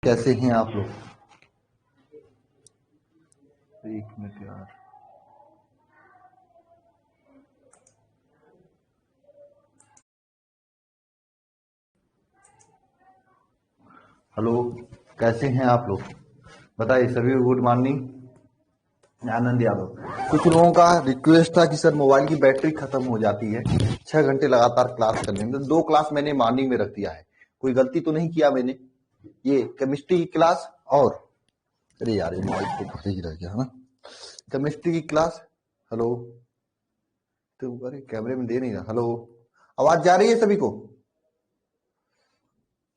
कैसे हैं आप लोग? एक मिनट यार। हेलो, कैसे हैं आप लोग? बताइए सभी। Good morning. आनंद यादव। कुछ लोगों का रिक्वेस्ट था कि सर मोबाइल की बैटरी खत्म हो जाती है 6 घंटे लगातार क्लास करने में। 2 क्लास मैंने मॉर्निंग में रख दिया है। कोई गलती तो नहीं किया मैंने? ये केमिस्ट्री की क्लास और अरे यार ये मोबाइल तो भर ही रह गया है ना। केमिस्ट्री की क्लास। हेलो। तो अरे कैमरे में दे नहीं रहा। हेलो, आवाज जा रही है सभी को?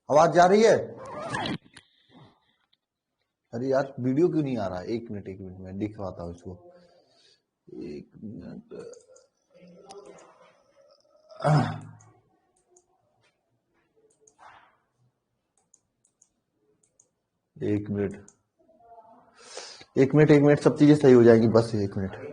आवाज जा रही है? अरे यार वीडियो क्यों नहीं आ रहा? एक मिनट मैं दिखवाता हूँ इसको। एक मिनट। एक मिनट एक मिनट सब चीजें सही हो जाएंगी, बस एक मिनट।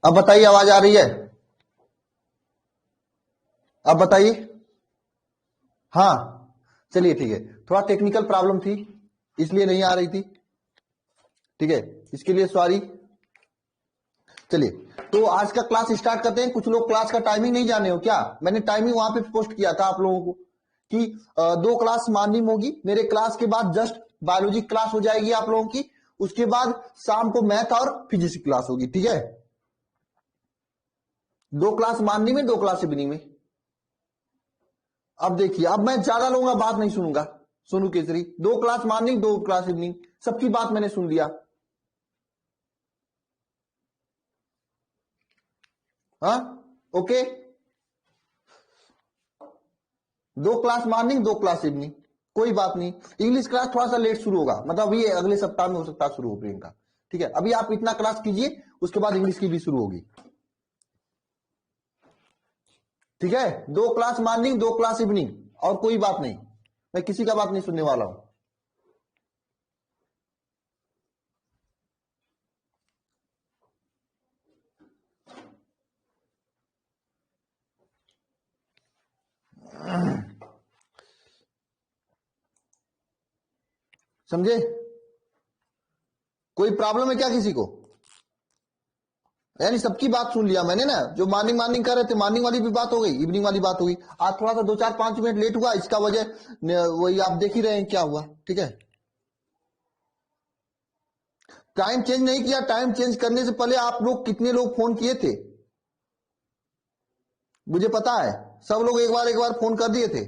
अब बताइए, आवाज आ रही है? अब बताइए। हाँ, चलिए ठीक है। थोड़ा टेक्निकल प्रॉब्लम थी इसलिए नहीं आ रही थी। ठीक है, इसके लिए सॉरी। चलिए, तो आज का क्लास स्टार्ट करते हैं। कुछ लोग क्लास का टाइमिंग नहीं जाने हो क्या? मैंने टाइमिंग वहां पे पोस्ट किया था आप लोगों को कि 2 क्लास मॉर्निंग होगी। मेरे क्लास के बाद जस्ट बायोलॉजी क्लास हो जाएगी आप लोगों की। उसके बाद शाम को मैथ और फिजिक्स की क्लास होगी। ठीक है, 2 क्लास मॉर्निंग में, 2 क्लास इवनिंग में। अब देखिए, अब मैं ज्यादा लूंगा, बात नहीं सुनूंगा। Sonu Kesari, 2 class morning, 2 class evening, सबकी बात मैंने सुन लिया। हाँ, okay. 2 class morning, 2 class evening, कोई बात नहीं। इंग्लिश क्लास थोड़ा सा लेट शुरू होगा, मतलब ये अगले सप्ताह में हो सकता है शुरू हो प्रियंका। ठीक है, अभी आप इतना क्लास कीजिए, उसके बाद इंग्लिश की भी शुरू होगी। ठीक है, 2 क्लास मॉर्निंग 2 क्लास इवनिंग, और कोई बात नहीं, मैं किसी का बात नहीं सुनने वाला हूं। समझे? कोई प्रॉब्लम है क्या किसी को? यानी सबकी बात सुन लिया मैंने ना, जो मॉर्निंग मॉर्निंग कर रहे थे मॉर्निंग वाली भी बात हो गई, इवनिंग वाली बात हो गई। आज थोड़ा सा 2-4-5 मिनट लेट हुआ, इसका वजह वही आप देख ही रहे हैं क्या हुआ। ठीक है, टाइम चेंज नहीं किया। टाइम चेंज करने से पहले आप लोग कितने लोग फोन किए थे मुझे पता है, सब लोग एक बार फोन कर दिए थे।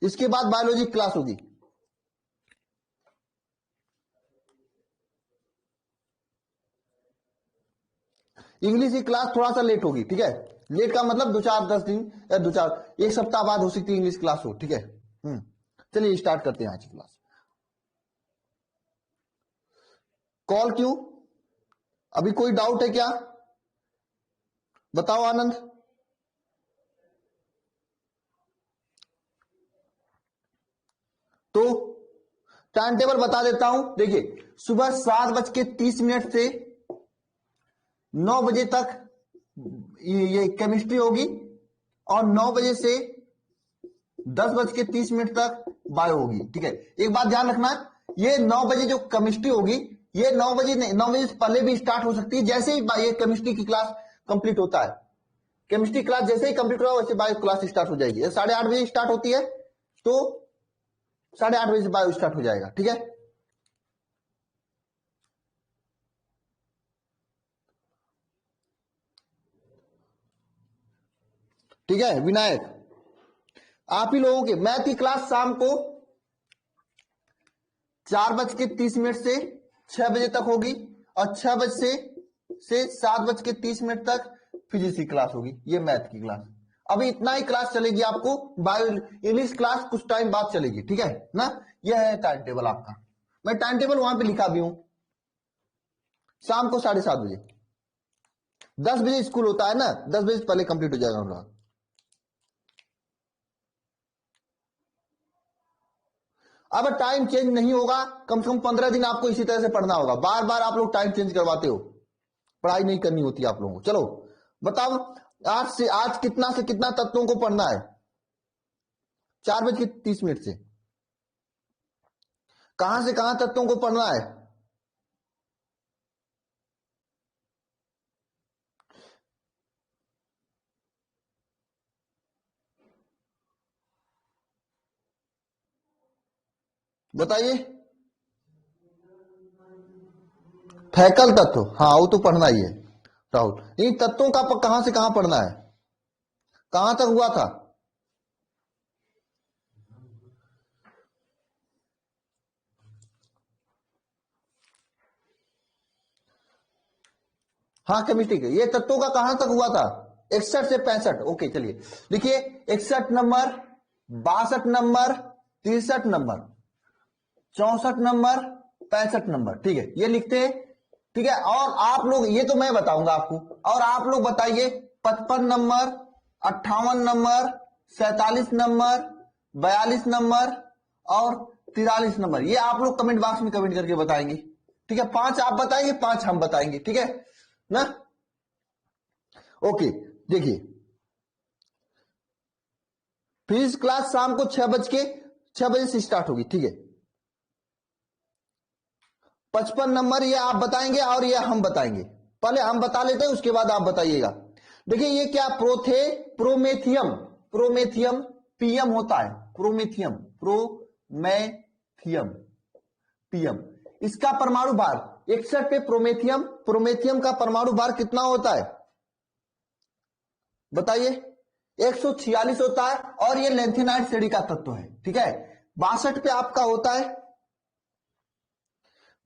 इसके बाद बायोलॉजी क्लास होगी। इंग्लिश की क्लास थोड़ा सा लेट होगी। ठीक है, लेट का मतलब 2-4-10 दिन या 1 सप्ताह बाद हो सकती है इंग्लिश क्लास हो। ठीक है, चलिए स्टार्ट करते हैं आज की क्लास। कॉल क्यों? अभी कोई डाउट है क्या? बताओ आनंद। तो टाइम टेबल बता देता हूं। देखिए, सुबह 7:30 से 9 बजे तक ये केमिस्ट्री होगी, और 9 बजे से 10:30 तक बायो होगी। ठीक है, एक बात ध्यान रखना, ये 9 बजे जो केमिस्ट्री होगी, ये 9 बजे नहीं, 9 बजे से पहले भी स्टार्ट हो सकती है। जैसे ही ये केमिस्ट्री की क्लास कंप्लीट होता है, केमिस्ट्री क्लास जैसे ही कंप्लीट होगा वैसे बायो क्लास स्टार्ट हो जाएगी। 8:30 बजे स्टार्ट होती है, तो 8:30 बजे से बायो स्टार्ट हो जाएगा। ठीक है, ठीक है विनायक, आप ही लोगों के मैथ की क्लास शाम को 4:30 से 6 बजे तक होगी, और 6 बजे से 7:30 तक फिजिक्स की क्लास होगी। ये मैथ की क्लास। अभी इतना ही क्लास चलेगी आपको। बायो इंग्लिश क्लास कुछ टाइम बाद चलेगी। ठीक है ना, यह है टाइम टेबल आपका। मैं टाइम टेबल वहां पे लिखा भी हूं। शाम को 7:30 बजे, 10 बजे स्कूल होता है ना, 10 बजे से पहले कंप्लीट हो जाएगा हम लोग। अब टाइम चेंज नहीं होगा, कम से कम 15 दिन आपको इसी तरह से पढ़ना होगा। बार बार आप लोग टाइम चेंज करवाते हो, पढ़ाई नहीं करनी होती आप लोगों को। चलो बताओ, आज कितना से कितना तत्वों को पढ़ना है? 4:30 से कहां से कहां तत्वों को पढ़ना है? बताइए। फैकल तत्व, हाँ वो तो पढ़ना ही है राहुल। इन तत्वों का कहां से कहां पढ़ना है? कहां तक हुआ था? हाँ केमिस्ट्री के ये तत्वों का कहां तक हुआ था? 61 से 65। ओके चलिए लिखिए, 61 number, 62 number, 63 number, 64 number, 65 number. ठीक है, ये लिखते हैं। ठीक है, और आप लोग, ये तो मैं बताऊंगा आपको, और आप लोग बताइए 55 नंबर, 58 नंबर, 47 नंबर, 42 नंबर और 43 नंबर। ये आप लोग कमेंट बॉक्स में कमेंट करके बताएंगे। ठीक है, 5 आप बताएंगे, 5 हम बताएंगे। ठीक है ना, ओके। देखिए, फिजिक्स क्लास शाम को 6 बजे से स्टार्ट होगी। ठीक है, 55 नंबर ये आप बताएंगे और ये हम बताएंगे। पहले हम बता लेते हैं, उसके बाद आप बताइएगा। देखिए, ये क्या प्रोमेथियम, प्रोमेथियम पीएम होता है। प्रोमेथियम, प्रोमेथियम पीएम, इसका परमाणु भार 61 पे प्रोमेथियम, प्रोमेथियम का परमाणु भार कितना होता है बताइए? 146 होता है, और ये लेंथेनाइड श्रेणी का तत्व है। ठीक है, 62 पे आपका होता है,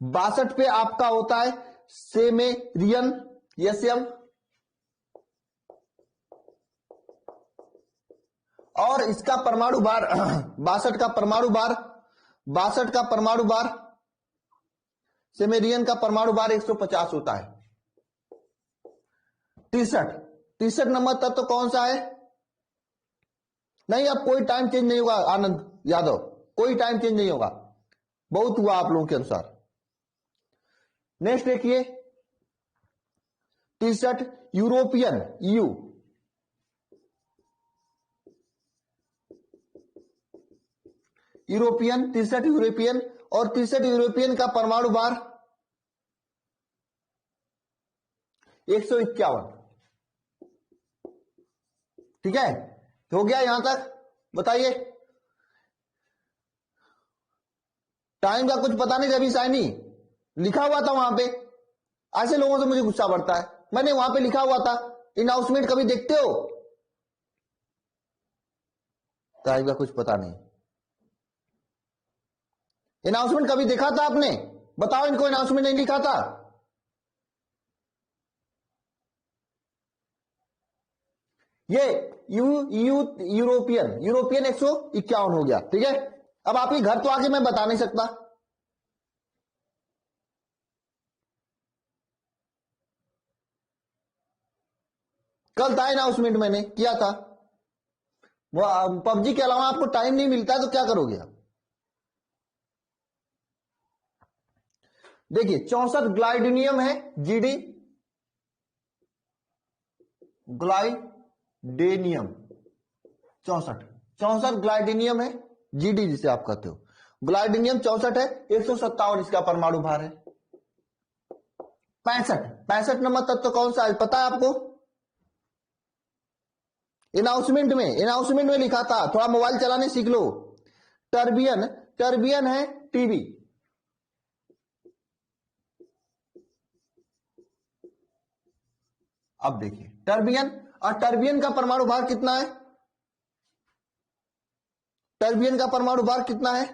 62 पे आपका होता है सेमेरियन यसियम, और इसका परमाणु भार 62 का परमाणु भार, 62 का परमाणु भार, सेमेरियन का परमाणु भार 150 होता है। 63 63 नंबर तत्व कौन सा है? नहीं, अब कोई टाइम चेंज नहीं होगा आनंद यादव, कोई टाइम चेंज नहीं होगा, बहुत हुआ आप लोगों के अनुसार। नेक्स्ट देखिए 63 यूरोपियन, यू यूरोपियन 63 यूरोपियन, और 63 यूरोपियन का परमाणु भार 151। ठीक है, हो गया यहां तक? बताइए, टाइम का कुछ पता नहीं, जब साइनी लिखा हुआ था वहां पे। ऐसे लोगों से मुझे गुस्सा बढ़ता है, मैंने वहां पे लिखा हुआ था। अनाउंसमेंट कभी देखते हो? टाइम का कुछ पता नहीं। अनाउंसमेंट कभी देखा था आपने? बताओ, इनको अनाउंसमेंट नहीं लिखा था? ये यूरोपियन यूरोपियन 151 हो गया। ठीक है, अब आपके घर तो आके मैं बता नहीं सकता। कल था अनाउंसमेंट, मैंने किया था। वो पबजी के अलावा आपको टाइम नहीं मिलता है तो क्या करोगे आप? देखिए 64 ग्लाइडिनियम है, जीडी ग्लाइडेनियम 64 64 ग्लाइडेनियम है, जीडी जिसे आप कहते हो। ग्लाइडेनियम 64 है, 157 इसका परमाणु भार है। 65 नंबर तत्व कौन सा है पता है आपको? अनाउंसमेंट में लिखा था, थोड़ा मोबाइल चलाने सीख लो। टर्बियन, टर्बियन है टीबी। अब देखिए टर्बियन, और टर्बियन का परमाणु भार कितना है? टर्बियन का परमाणु भार कितना है?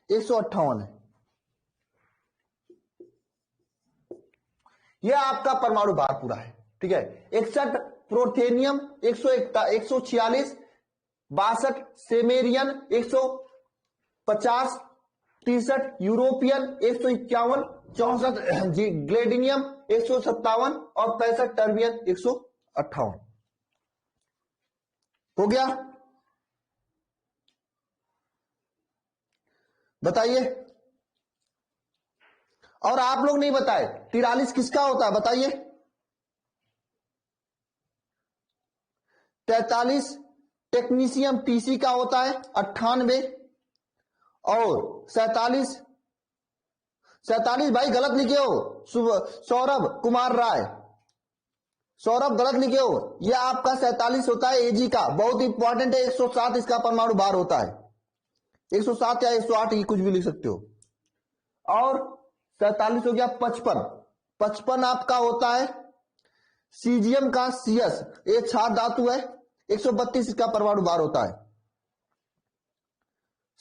158 है। यह आपका परमाणु भार पूरा है। ठीक है, 61 प्रोथेनियम 146, 62 सेमेरियन 150, 63 यूरोपियन 151, 64 ग्लेडिनियम 157 और 65 टर्बियन 158। हो गया? बताइए। और आप लोग नहीं बताए 43 किसका होता है बताइए? 43 टेक्नीशियम टीसी का होता है 98, और 47 भाई गलत लिखे हो, सौरभ कुमार राय, सौरभ गलत लिखे हो। यह आपका 47 होता है एजी का, बहुत इंपॉर्टेंट है। 107 इसका परमाणु भार होता है, 107 या 108 ये कुछ भी लिख सकते हो। और 47 हो गया 55, 55 आपका होता है सीजियम का सीएस, एक क्षार धातु है, 132 इसका परमाणु भार होता है।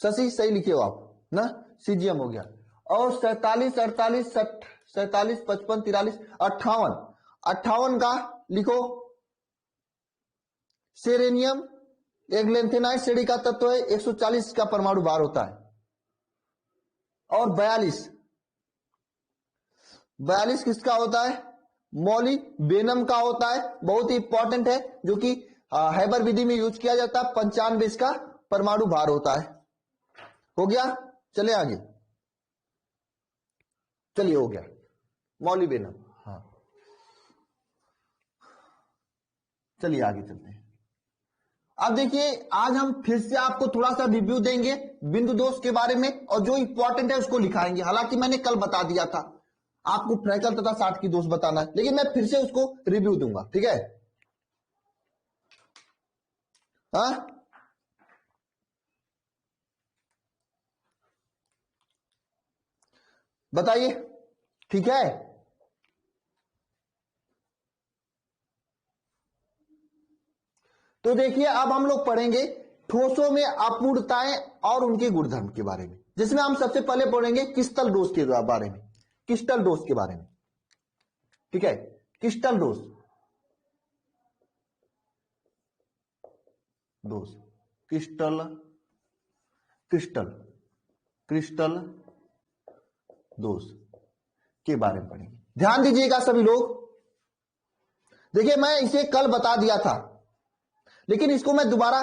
शशि सही लिखे हो आप ना, सीजियम हो गया। और 47 48 47 55 43 58, 58 का लिखो सेरेनियम, एक लेंथेनाइट श्रेणी का तत्व है, 140 का परमाणु भार होता है। और 42 किसका होता है? मॉलिबेनम का होता है, बहुत ही इंपॉर्टेंट है, जो कि हैबर विधि में यूज किया जाता है। 95 इसका परमाणु भार होता है। हो गया? चले आगे, चलिए हो गया मॉलिबेनम। हाँ चलिए आगे चलते हैं। अब देखिए आज हम फिर से आपको थोड़ा सा रिव्यू देंगे बिंदु दोष के बारे में, और जो इंपॉर्टेंट है उसको लिखाएंगे। हालांकि मैंने कल बता दिया था आपको फ्रैकल तथा साठ की दोष बताना है, लेकिन मैं फिर से उसको रिव्यू दूंगा। ठीक है? हाँ बताइए, ठीक है? तो देखिए अब हम लोग पढ़ेंगे ठोसों में अपूर्णताएं और उनके गुणधर्म के बारे में, जिसमें हम सबसे पहले पढ़ेंगे क्रिस्टल डोज के बारे में, क्रिस्टल डोज के बारे में। ठीक है, crystal dose, dose crystal crystal crystal dose के बारे में पढ़ेंगे। ध्यान दीजिएगा सभी लोग, देखिए मैं इसे कल बता दिया था, लेकिन इसको मैं दोबारा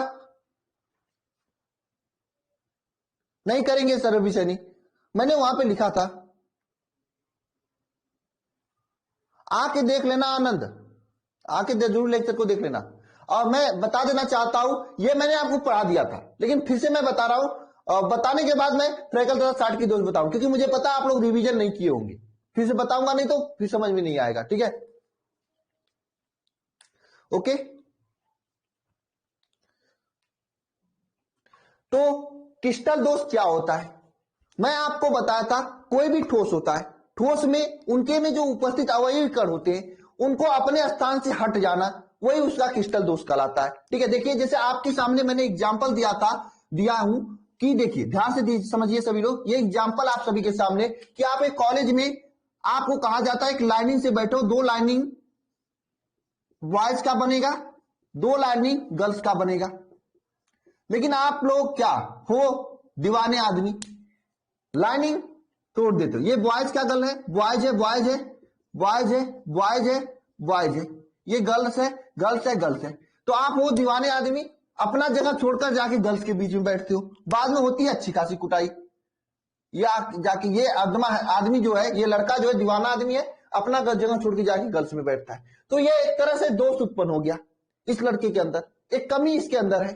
नहीं करेंगे सर अभी से नहीं, मैंने वहां पे लिखा था, आके देख लेना आनंद, आके जरूर लेक्चर को देख लेना। और मैं बता देना चाहता हूं, ये मैंने आपको पढ़ा दिया था, लेकिन फिर से मैं बता रहा हूं, और बताने के बाद मैं फ्रैकल तथा साठ की दोष बताऊं, क्योंकि मुझे पता आप लोग रिवीजन नहीं किए होंगे। फिर से बताऊंगा नहीं तो फिर समझ में नहीं आएगा, ठीक है? ओके, तो क्रिस्टल दोष क्या होता है? मैं आपको बताया था, कोई भी ठोस होता है, ठोस में उनके में जो उपस्थित अवयवी कण होते हैं उनको अपने स्थान से हट जाना, वही उसका क्रिस्टल दोष कहलाता है। ठीक है, देखिए जैसे आपके सामने मैंने एग्जांपल दिया हूं कि देखिए ध्यान से समझिए सभी लोग, ये एग्जांपल आप सभी के सामने कि आप एक कॉलेज में आपको कहा जाता है एक लाइनिंग से बैठो, दो लाइनिंग बॉयज का बनेगा, दो लाइनिंग गर्ल्स का बनेगा, लेकिन आप लोग क्या हो, दीवाने आदमी, लाइनिंग तोड़ देते हो। ये बॉयज का गर्ल है, बॉयज है, बॉयज है, बॉयज है, बॉयज है, बॉयज है, ये गर्ल्स है, गर्ल्स है, गर्ल्स है। तो आप वो दीवाने आदमी अपना जगह छोड़कर जाके गर्ल्स के बीच में बैठते हो, बाद में होती है अच्छी खासी कुटाई, या जाके ये आदमी जो है, ये लड़का जो है दीवाना आदमी है, अपना जगह छोड़ के जाके गर्ल्स में बैठता है। तो ये एक तरह से दोष उत्पन्न हो गया इस लड़के के अंदर, एक कमी इसके अंदर है,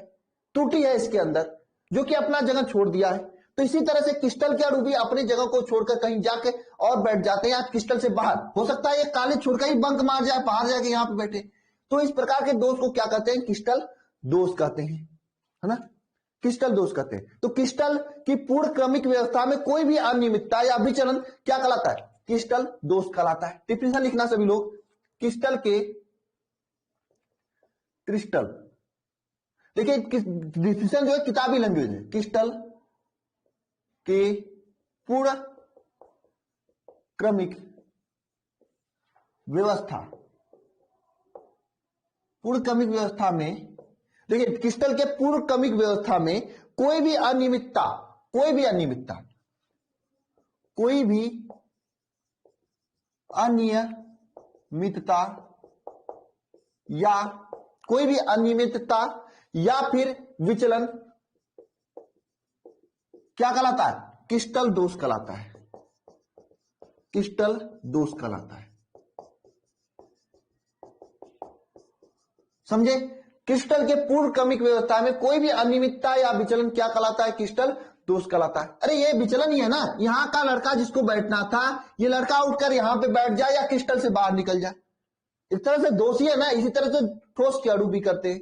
त्रुटि है इसके अंदर, जो कि अपना जगह छोड़ दिया है। तो इसी तरह से क्रिस्टल के अणु भी अपनी जगह को छोड़कर कहीं जाके और बैठ जाते हैं, या क्रिस्टल से बाहर, हो सकता है ये कॉलेज छोड़कर ही बंक मार जाए, बाहर जाके यहाँ पे बैठे। तो इस प्रकार के दोष को क्या कहते हैं? क्रिस्टल दोष कहते हैं, है ना? क्रिस्टल दोष कहते हैं। तो क्रिस्टल की पूर्ण क्रमिक व्यवस्था में कोई भी अनियमितता या विचलन क्या कहलाता है? क्रिस्टल दोष कहलाता है। डिफिनेशन लिखना सभी लोग, क्रिस्टल देखिए डिफिनेशन जो है किताबी लैंग्वेज है, क्रिस्टल के पूर्ण क्रमिक व्यवस्था, पूर्ण क्रमिक व्यवस्था में, देखिए क्रिस्टल के पूर्ण क्रमिक व्यवस्था में कोई भी अनियमितता, कोई भी अनियमितता या कोई भी अनियमितता या फिर विचलन क्या कहलाता है? क्रिस्टल दोष कहलाता है, क्रिस्टल दोष कहलाता है। समझे? क्रिस्टल के पूर्ण क्रमिक व्यवस्था में कोई भी अनियमितता या विचलन क्या कहलाता है? क्रिस्टल दोष कहलाता है। अरे ये विचलन ही है ना, यहां का लड़का जिसको बैठना था, ये लड़का उठकर यहां पे बैठ जाए या क्रिस्टल से बाहर निकल जाए, इस तरह से दोष ही है ना। इसी तरह से ठोस के अणु भी करते हैं,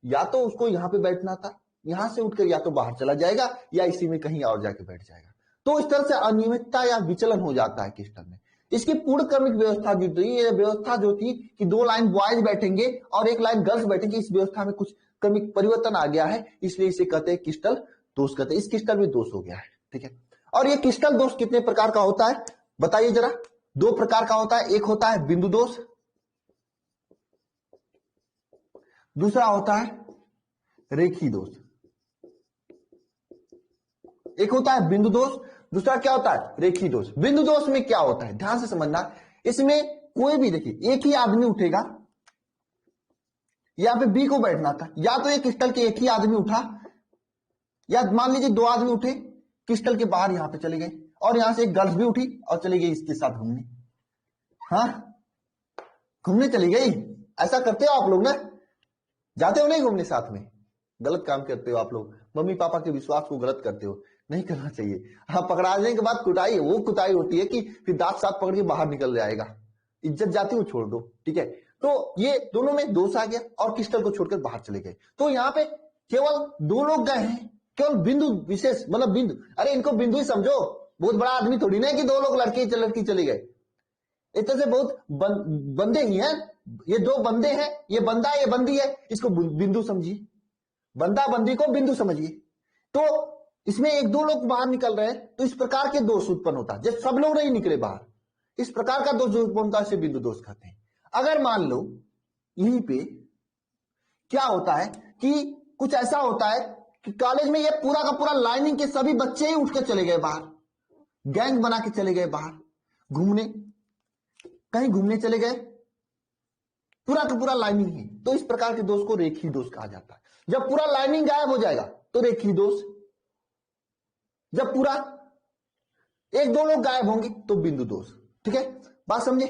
या तो उसको यहां पे बैठना था, यहां से उठकर या तो बाहर चला जाएगा या इसी में कहीं और जाके बैठ जाएगा। तो इस तरह से अनियमितता या विचलन हो जाता है क्रिस्टल में। इसकी पूर्ण क्रमिक व्यवस्था जो थी, ये व्यवस्था जो थी कि दो लाइन बॉयज बैठेंगे और एक लाइन गर्ल्स बैठेंगे, इस व्यवस्था में कुछ क्रमिक परिवर्तन आ गया है, इसलिए इसे कहते हैं क्रिस्टल दोष कहते हैं। इस क्रिस्टल में दोष हो गया है, ठीक है। और ये क्रिस्टल दोष कितने प्रकार का होता है बताइए जरा? दो प्रकार का होता है, एक होता है बिंदु दोष, दूसरा होता है रेखी दोष। एक होता है बिंदु दोष, दूसरा क्या होता है? रेखी दोष। बिंदु दोष में क्या होता है, ध्यान से समझना, इसमें कोई भी, देखिए एक ही आदमी उठेगा, यहां पे बी को बैठना था, या तो एक क्रिस्टल के एक ही आदमी उठा, या मान लीजिए दो आदमी उठे, क्रिस्टल के बाहर यहां पे चले गए, और यहां से एक गर्ल्स भी उठी और चली गई इसके साथ घूमने। हाँ, घूमने चली गई, ऐसा करते हो आप लोग ना? जाते हो नहीं घूमने साथ में? गलत काम करते हो आप लोग, मम्मी पापा के विश्वास को गलत करते हो, नहीं करना चाहिए। हाँ, पकड़ा जाने के बाद कुटाई, वो कुटाई होती है कि फिर दांत साथ पकड़ के बाहर निकल जाएगा, इज्जत जाती वो छोड़ दो, ठीक है। तो ये दोनों में दोष आ गया और क्रिस्टल को छोड़कर बाहर चले गए। तो यहाँ पे केवल दो लोग गए हैं, केवल बिंदु विशेष, मतलब बिंदु, अरे इनको बिंदु ही समझो, बहुत बड़ा आदमी थोड़ी ना है कि दो लोग लड़की चले गए। इस तरह से बहुत बंदे ही हैं, ये दो बंदे हैं, ये बंदा ये बंदी है, इसको बिंदु समझिए, बंदा बंदी को बिंदु समझिए। तो इसमें एक दो लोग बाहर निकल रहे हैं, तो इस प्रकार के दोष उत्पन्न होता है। जब सब लोग नहीं निकले बाहर, इस प्रकार का दोष जो उत्पन्न होता है इसे बिंदु दोष कहते हैं। अगर मान लो यहीं पे क्या होता है कि कुछ ऐसा होता है कि कॉलेज में ये पूरा का पूरा लाइनिंग के सभी बच्चे ही उठ के चले गए बाहर, गैंग बना के चले गए बाहर घूमने, कहीं घूमने चले गए, पूरा का पूरा लाइनिंग ही, तो इस प्रकार के दोष को रेखीय दोष कहा जाता है। जब पूरा लाइनिंग गायब हो जाएगा तो रेखीय दोष, जब पूरा एक दो लोग गायब होंगे तो बिंदु दोष। ठीक है, बात समझे?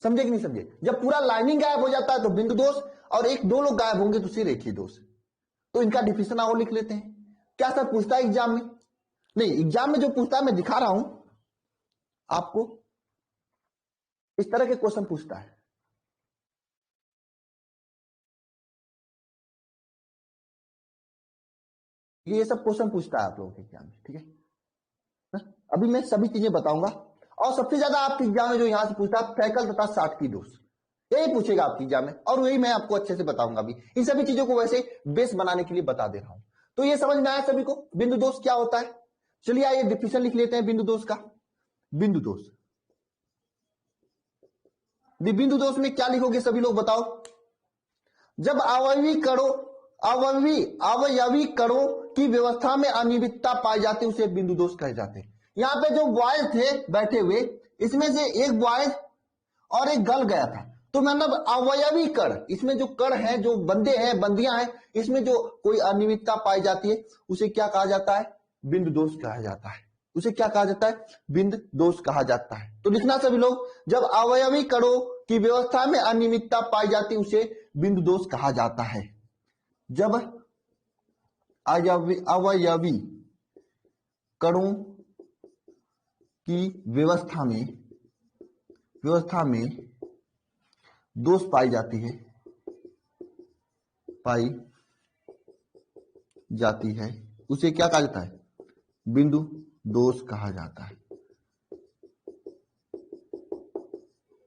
समझे कि नहीं समझे? जब पूरा लाइनिंग गायब हो जाता है तो बिंदु दोष, और एक दो लोग गायब होंगे तो उसे रेखीय दोष। तो इनका डिफिनेशन और लिख लेते हैं। क्या सर पूछता है एग्जाम में? नहीं, एग्जाम में जो पूछता है मैं दिखा रहा हूं आपको, इस तरह के क्वेश्चन पूछता है। ये सब क्वेश्चन पूछता है आप लोगों के एग्जाम में। ठीक है ना? अभी मैं सभी चीजें बताऊंगा। और सबसे ज्यादा आपके एग्जाम में जो यहां से पूछता है फैकल तथा साटकी दोष, यही पूछेगा आपके एग्जाम में, और वही मैं आपको अच्छे से बताऊंगा। अभी इन सभी चीजों को वैसे बेस बनाने के लिए बता दे रहा हूं। तो ये समझ में आया सभी को बिंदु दोष क्या होता है? चलिए आइए डिफिनेशन लिख लेते हैं बिंदु दोष का। बिंदु दोष, बिंदु दोष में क्या लिखोगे सभी लोग बताओ? जब अवयवी कणों की व्यवस्था में अनियमितता पाई जाती है उसे बिंदु दोष कहे जाते हैं। यहां पे जो बॉयज थे बैठे हुए, इसमें से एक बॉयज और एक गल गया था, तो मतलब अवयवी कण, इसमें जो कण है, जो बंदे हैं, बंदियां हैं, इसमें जो कोई अनियमितता पाई जाती है उसे क्या कहा जाता है? बिंदु दोष कहा जाता है। उसे क्या कहा जाता है? बिंदु दोष कहा जाता है। तो लिखना सभी लोग, जब अवयवी कणों की व्यवस्था में अनियमितता पाई जाती है उसे बिंदु दोष कहा जाता है। जब अवयवी कणों की व्यवस्था में दोष पाई जाती है उसे क्या कहा जाता है? बिंदु दोष कहा जाता है।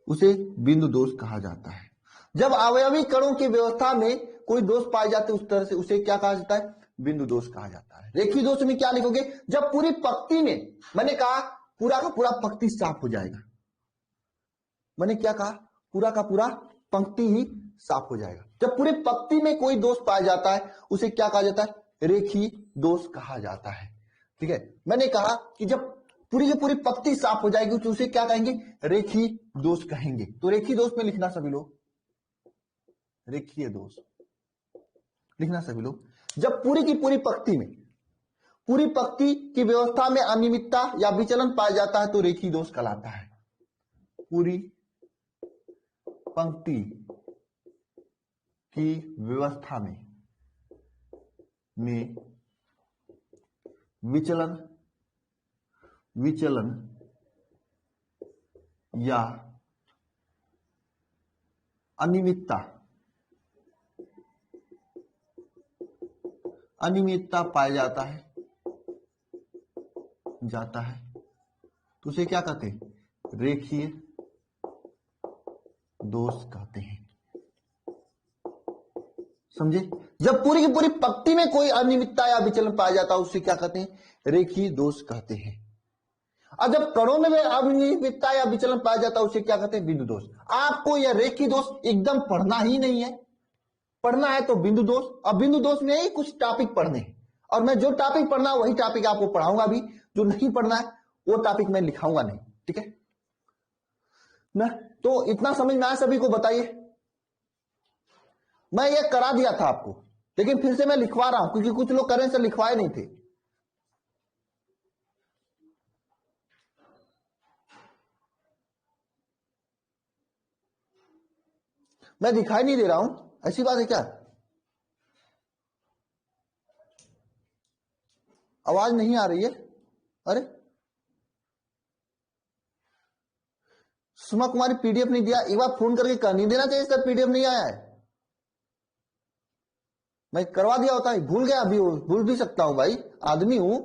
उसे बिंदु दोष कहा जाता है। जब अवयवी कणों की व्यवस्था में कोई दोष पाए जाते उस तरह से उसे क्या कहा जाता है? बिंदु दोष कहा जाता है। रेखीय दोष में क्या लिखोगे? जब पूरी पंक्ति में, मैंने कहा पूरा का पूरा पंक्ति साफ हो जाएगा। मैंने क्या कहा? पूरा का पूरा पंक्ति ही साफ हो जाएगा। जब पूरी पंक्ति में कोई दोष पाया जाता है उसे क्या कहा जाता है? रेखीय दोष कहा जाता है। ठीक है, मैंने कहा कि जब पूरी की पूरी पंक्ति साफ हो जाएगी तो उसे क्या कहेंगे? रेखीय दोष कहेंगे। तो रेखीय दोष में लिखना सभी लोग, रेखीय दोष लिखना सभी लोग। जब पूरी की पूरी पंक्ति में, पूरी पंक्ति की व्यवस्था में अनियमितता या विचलन पाया जाता है तो रेखीय दोष कहलाता है। पूरी पंक्ति की व्यवस्था में विचलन या अनियमितता पाया जाता है तो उसे क्या कहते हैं? रेखीय दोष कहते हैं। समझे? जब पूरी की पूरी पंक्ति में कोई अनियमितता या विचलन पाया जाता है उसे क्या कहते हैं? रेखीय दोष कहते हैं। और जब कणों में अनियमितता या विचलन पाया जाता है उसे क्या कहते हैं? बिंदु दोष। आपको यह रेखीय दोष एकदम पढ़ना ही नहीं है। पढ़ना है तो बिंदु दोष, और बिंदु दोष में ही कुछ टॉपिक पढ़ने हैं, और मैं जो टॉपिक पढ़ना है वही टॉपिक आपको पढ़ाऊंगा भी। जो नहीं पढ़ना है वो टॉपिक मैं लिखाऊंगा नहीं। ठीक है ना? तो इतना समझ में आया सभी को? बताइए। मैं ये करा दिया था आपको, लेकिन फिर से मैं लिखवा रहा हूं क्योंकि कुछ लोग करें से लिखवाए नहीं थे। मैं दिखाई नहीं दे रहा हूं, ऐसी बात है क्या? आवाज नहीं आ रही है? अरे सुषमा कुमारी पीडीएफ नहीं दिया, एक बार फोन करके कह नहीं देना चाहिए सर पीडीएफ नहीं आया है। मैं करवा दिया होता है, भूल गया, अभी भूल भी सकता हूं भाई, आदमी हूं।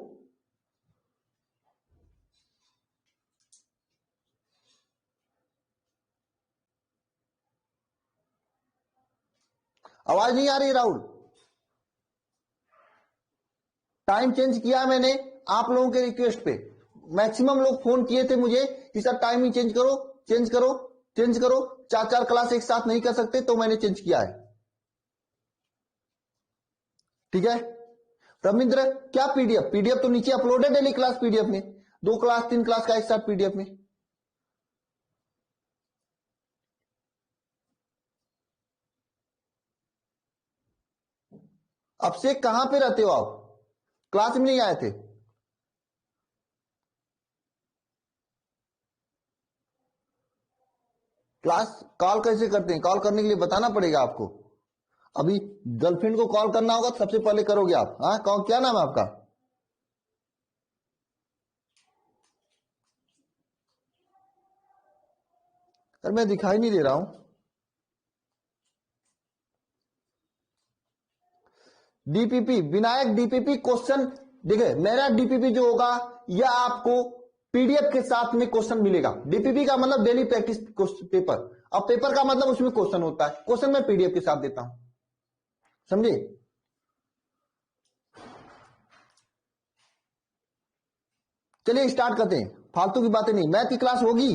आवाज नहीं आ रही राहुल? टाइम चेंज किया मैंने आप लोगों के रिक्वेस्ट पे। मैक्सिमम लोग फोन किए थे मुझे कि सर टाइम ही चेंज करो, चेंज करो, चेंज करो। 4-4 क्लास एक साथ नहीं कर सकते तो मैंने चेंज किया है। ठीक है रविंद्र, क्या पीडीएफ? पीडीएफ तो नीचे अपलोड है डेली क्लास पीडीएफ में, 2 क्लास 3 क्लास का एक साथ पीडीएफ में। अभिषेक कहां पे रहते हो आप? क्लास में नहीं आए थे? क्लास कॉल कैसे करते हैं? कॉल करने के लिए बताना पड़ेगा आपको। अभी गर्लफ्रेंड को कॉल करना होगा तो सबसे पहले करोगे आप। हाँ, कौन, क्या नाम है आपका? सर मैं दिखाई नहीं दे रहा हूं। डीपीपी विनायक, डीपीपी क्वेश्चन देखिए, मेरा डीपीपी जो होगा यह आपको पीडीएफ के साथ में क्वेश्चन मिलेगा। डीपीपी का मतलब डेली प्रैक्टिस पेपर, और पेपर का मतलब उसमें क्वेश्चन होता है। क्वेश्चन मैं पीडीएफ के साथ देता हूं, समझे? चलिए स्टार्ट करते हैं, फालतू की बातें नहीं। मैथ की क्लास होगी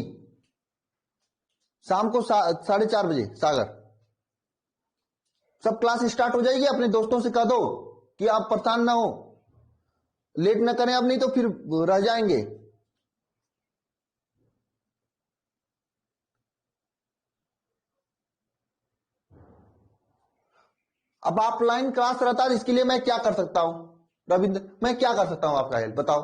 शाम को 4:30 बजे। सागर, सब क्लास स्टार्ट हो जाएगी। अपने दोस्तों से कह दो कि आप परेशान ना हो, लेट ना करें अब, नहीं तो फिर रह जाएंगे। अब ऑफलाइन क्लास रहता है, इसके लिए मैं क्या कर सकता हूं रविंद्र? मैं क्या कर सकता हूं आपका हेल्प बताओ?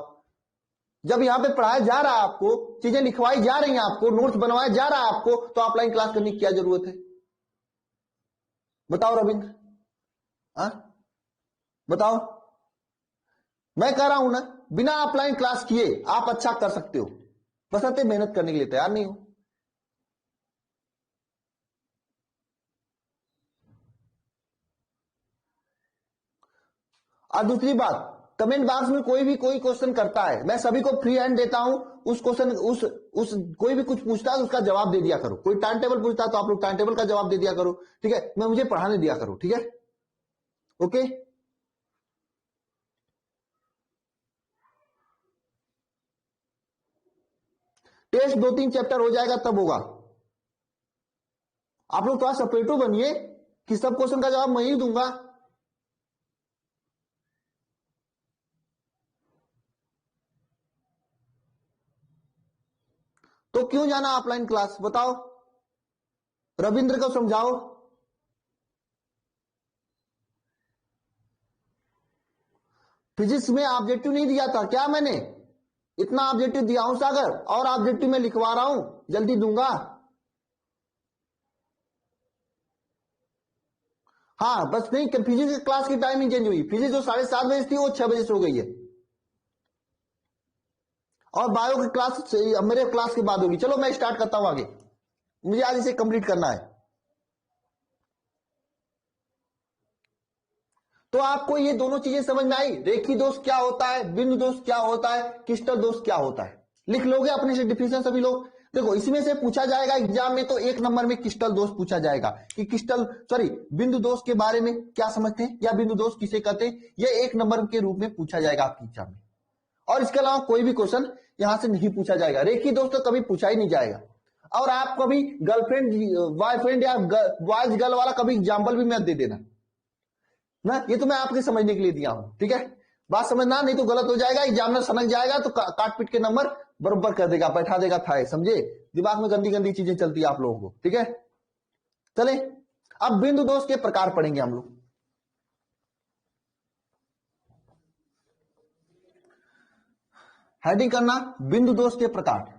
जब यहां पे पढ़ाया जा रहा है आपको, चीजें लिखवाई जा रही हैं आपको, नोट्स बनवाया जा रहा है आपको, तो ऑफलाइन क्लास करने की क्या जरूरत है? बताओ रविंद्र, हाँ बताओ। मैं कह रहा हूं ना, बिना ऑफलाइन क्लास किए आप अच्छा कर सकते हो, बशर्ते मेहनत करने के लिए तैयार नहीं हो। और दूसरी बात, कमेंट बॉक्स में कोई भी कोई क्वेश्चन करता है, मैं सभी को फ्री हैंड देता हूं। उस क्वेश्चन उस कोई भी कुछ पूछता है तो उसका जवाब दे दिया करो। कोई टाइम टेबल पूछता है तो आप लोग टाइम टेबल का जवाब दे दिया करो, ठीक है? मैं मुझे पढ़ाने दिया करो, ठीक है? ओके। टेस्ट 2-3 चैप्टर हो जाएगा तब होगा। आप लोग थोड़ा सपरेटो बनिए कि सब क्वेश्चन का जवाब मैं ही दूंगा। तो क्यों जाना ऑफलाइन क्लास बताओ? रविंद्र को समझाओ। फिजिक्स में ऑब्जेक्टिव नहीं दिया था क्या मैंने? इतना ऑब्जेक्टिव दिया हूं सागर, और ऑब्जेक्टिव में लिखवा रहा हूं, जल्दी दूंगा। हाँ बस नहीं, फिजिक्स की क्लास की टाइमिंग चेंज हुई। फिजिक्स जो 7:30 बजे थी वो 6 बजे से हो गई है, और बायो की क्लास मेरे क्लास के बाद होगी। चलो मैं स्टार्ट करता हूं आगे, मुझे आज इसे कंप्लीट करना है। तो आपको ये दोनों चीजें समझ में आई? रेखी दोष क्या होता है, बिंदु दोष क्या होता है, क्रिस्टल दोष क्या होता है? लिख लोगे अपने से डिफिनेशन सभी लोग? देखो इसमें से पूछा जाएगा एग्जाम में, तो 1 नंबर में क्रिस्टल दोष पूछा जाएगा कि क्रिस्टल सॉरी बिंदु दोष के बारे में क्या समझते हैं, या बिंदु दोष किसे कहते हैं, यह 1 नंबर के रूप में पूछा जाएगा आपके एग्जाम में। और इसके अलावा कोई भी क्वेश्चन यहां से नहीं पूछा जाएगा। रेखी दोष तो कभी पूछा ही नहीं जाएगा। और आप कभी गर्लफ्रेंड बॉयफ्रेंड या बॉयज गर्ल वाला कभी एग्जाम्पल भी मत दे देना ना, ये तो मैं आपके समझने के लिए दिया हूं, ठीक है? बात समझना, नहीं तो गलत हो जाएगा, एग्जामिनर समझ जाएगा तो काट पीट के नंबर बरोबर कर देगा, बैठा देगा थाए, समझे? दिमाग में गंदी गंदी चीजें चलती है आप लोगों को, ठीक है? चले अब बिंदु दोष के प्रकार पढ़ेंगे हम लोग। हेडिंग करना, बिंदु दोष के प्रकार।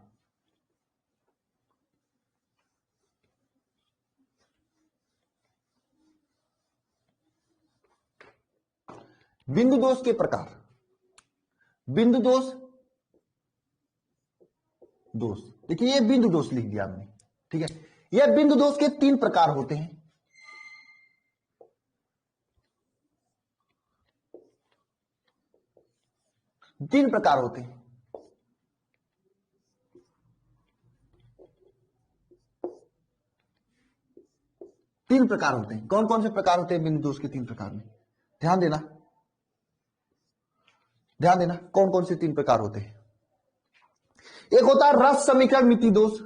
बिंदु दोष के प्रकार, बिंदु दोष, दोष। देखिए ये बिंदु दोष लिख दिया हमने, ठीक है? यह बिंदु दोष के 3 प्रकार होते हैं। तीन प्रकार होते हैं। तीन प्रकार होते हैं। कौन कौन से प्रकार होते हैं बिंदु दोष के 3 प्रकार में? ध्यान देना, ध्यान देना, कौन कौन से 3 प्रकार होते हैं? एक होता है रस समीकरण मिति दोष।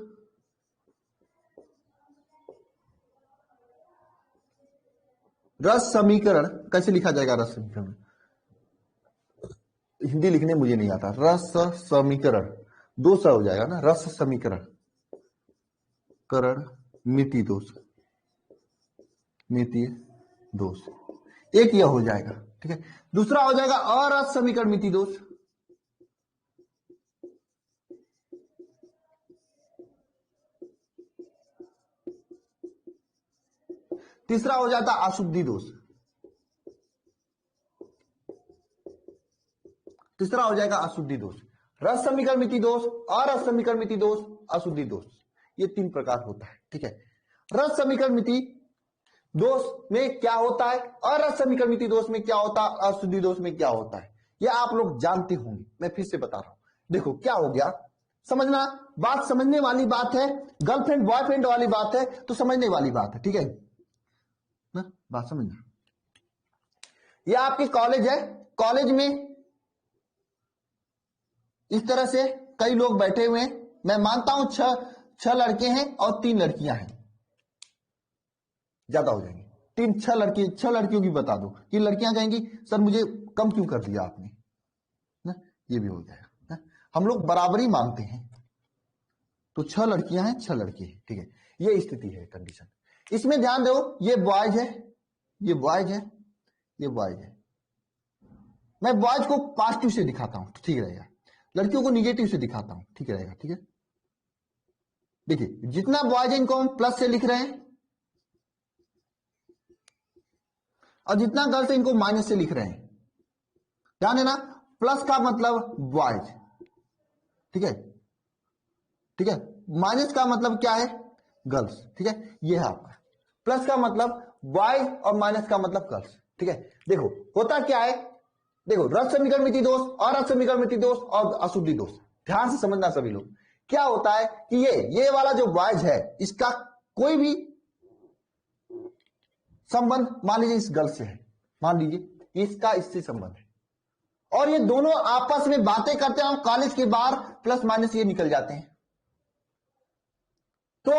रस समीकरण कैसे लिखा जाएगा? रस समीकरण हिंदी लिखने मुझे नहीं आता। रस समीकरण 2 सा हो जाएगा ना, रस समीकरण करण मिति दोष, मिति दोष। एक यह हो जाएगा, ठीक है। दूसरा हो जाएगा अरस समीकरण मिति दोष। तीसरा हो जाता अशुद्धि दोष। तीसरा हो जाएगा अशुद्धि दोष। रस समीकरण मिति दोष, अरस समीकरण मिति दोष, अशुद्धि दोष, ये तीन प्रकार होता है, ठीक है। रस समीकरण मिति दोष में क्या होता है, अरस समीकरण मिति दोष में क्या होता है, अशुद्धि दोष में क्या होता है, ये आप लोग जानते होंगे। मैं फिर से बता रहा हूं, देखो क्या हो गया, समझना, बात समझने वाली बात है, गर्लफ्रेंड बॉयफ्रेंड वाली बात है तो समझने वाली बात है, ठीक है ना, बात समझना। ये आपके कॉलेज है, कॉलेज में इस तरह से कई लोग बैठे हुए हैं, मैं मानता हूं छह लड़के हैं और 3 लड़कियां हैं, ज्यादा हो जाएंगे, 6 लड़कियों की बता दो कि लड़कियां कहेंगी सर मुझे कम क्यों कर दिया आपने ना, ये भी हो जाएगा ना? हम लोग बराबरी मानते हैं, तो 6 लड़कियां हैं 6 लड़के हैं, ठीक है, ये स्थिति है, कंडीशन। इसमें ध्यान दो, ये बॉयज है, ये बॉयज है, ये बॉयज है। मैं बॉयज को पॉजिटिव से दिखाता हूं तो ठीक रहेगा, लड़कियों को निगेटिव से दिखाता हूं, ठीक रहेगा, ठीक है। देखिए जितना बॉयज है इनको हम प्लस से लिख रहे हैं और जितना गर्ल्स है इनको माइनस से लिख रहे हैं। ध्यान देना, प्लस का मतलब बॉयज, ठीक है, ठीक है, माइनस का मतलब क्या है, गर्ल्स, ठीक है, ये है आपका। प्लस का मतलब बॉयज और माइनस का मतलब गर्ल्स, ठीक है। देखो होता क्या है, देखो रस समीकरण मिति दोष और रस समीकरण मिति दोष और अशुद्धि दोष, ध्यान से समझना सभी लोग। क्या होता है कि ये वाला जो बॉयज है इसका कोई भी संबंध मान लीजिए इस गर्ल से है, मान लीजिए इसका इससे संबंध है और ये दोनों आपस में बातें करते हैं, कॉलेज के बाहर प्लस माइनस ये निकल जाते हैं। तो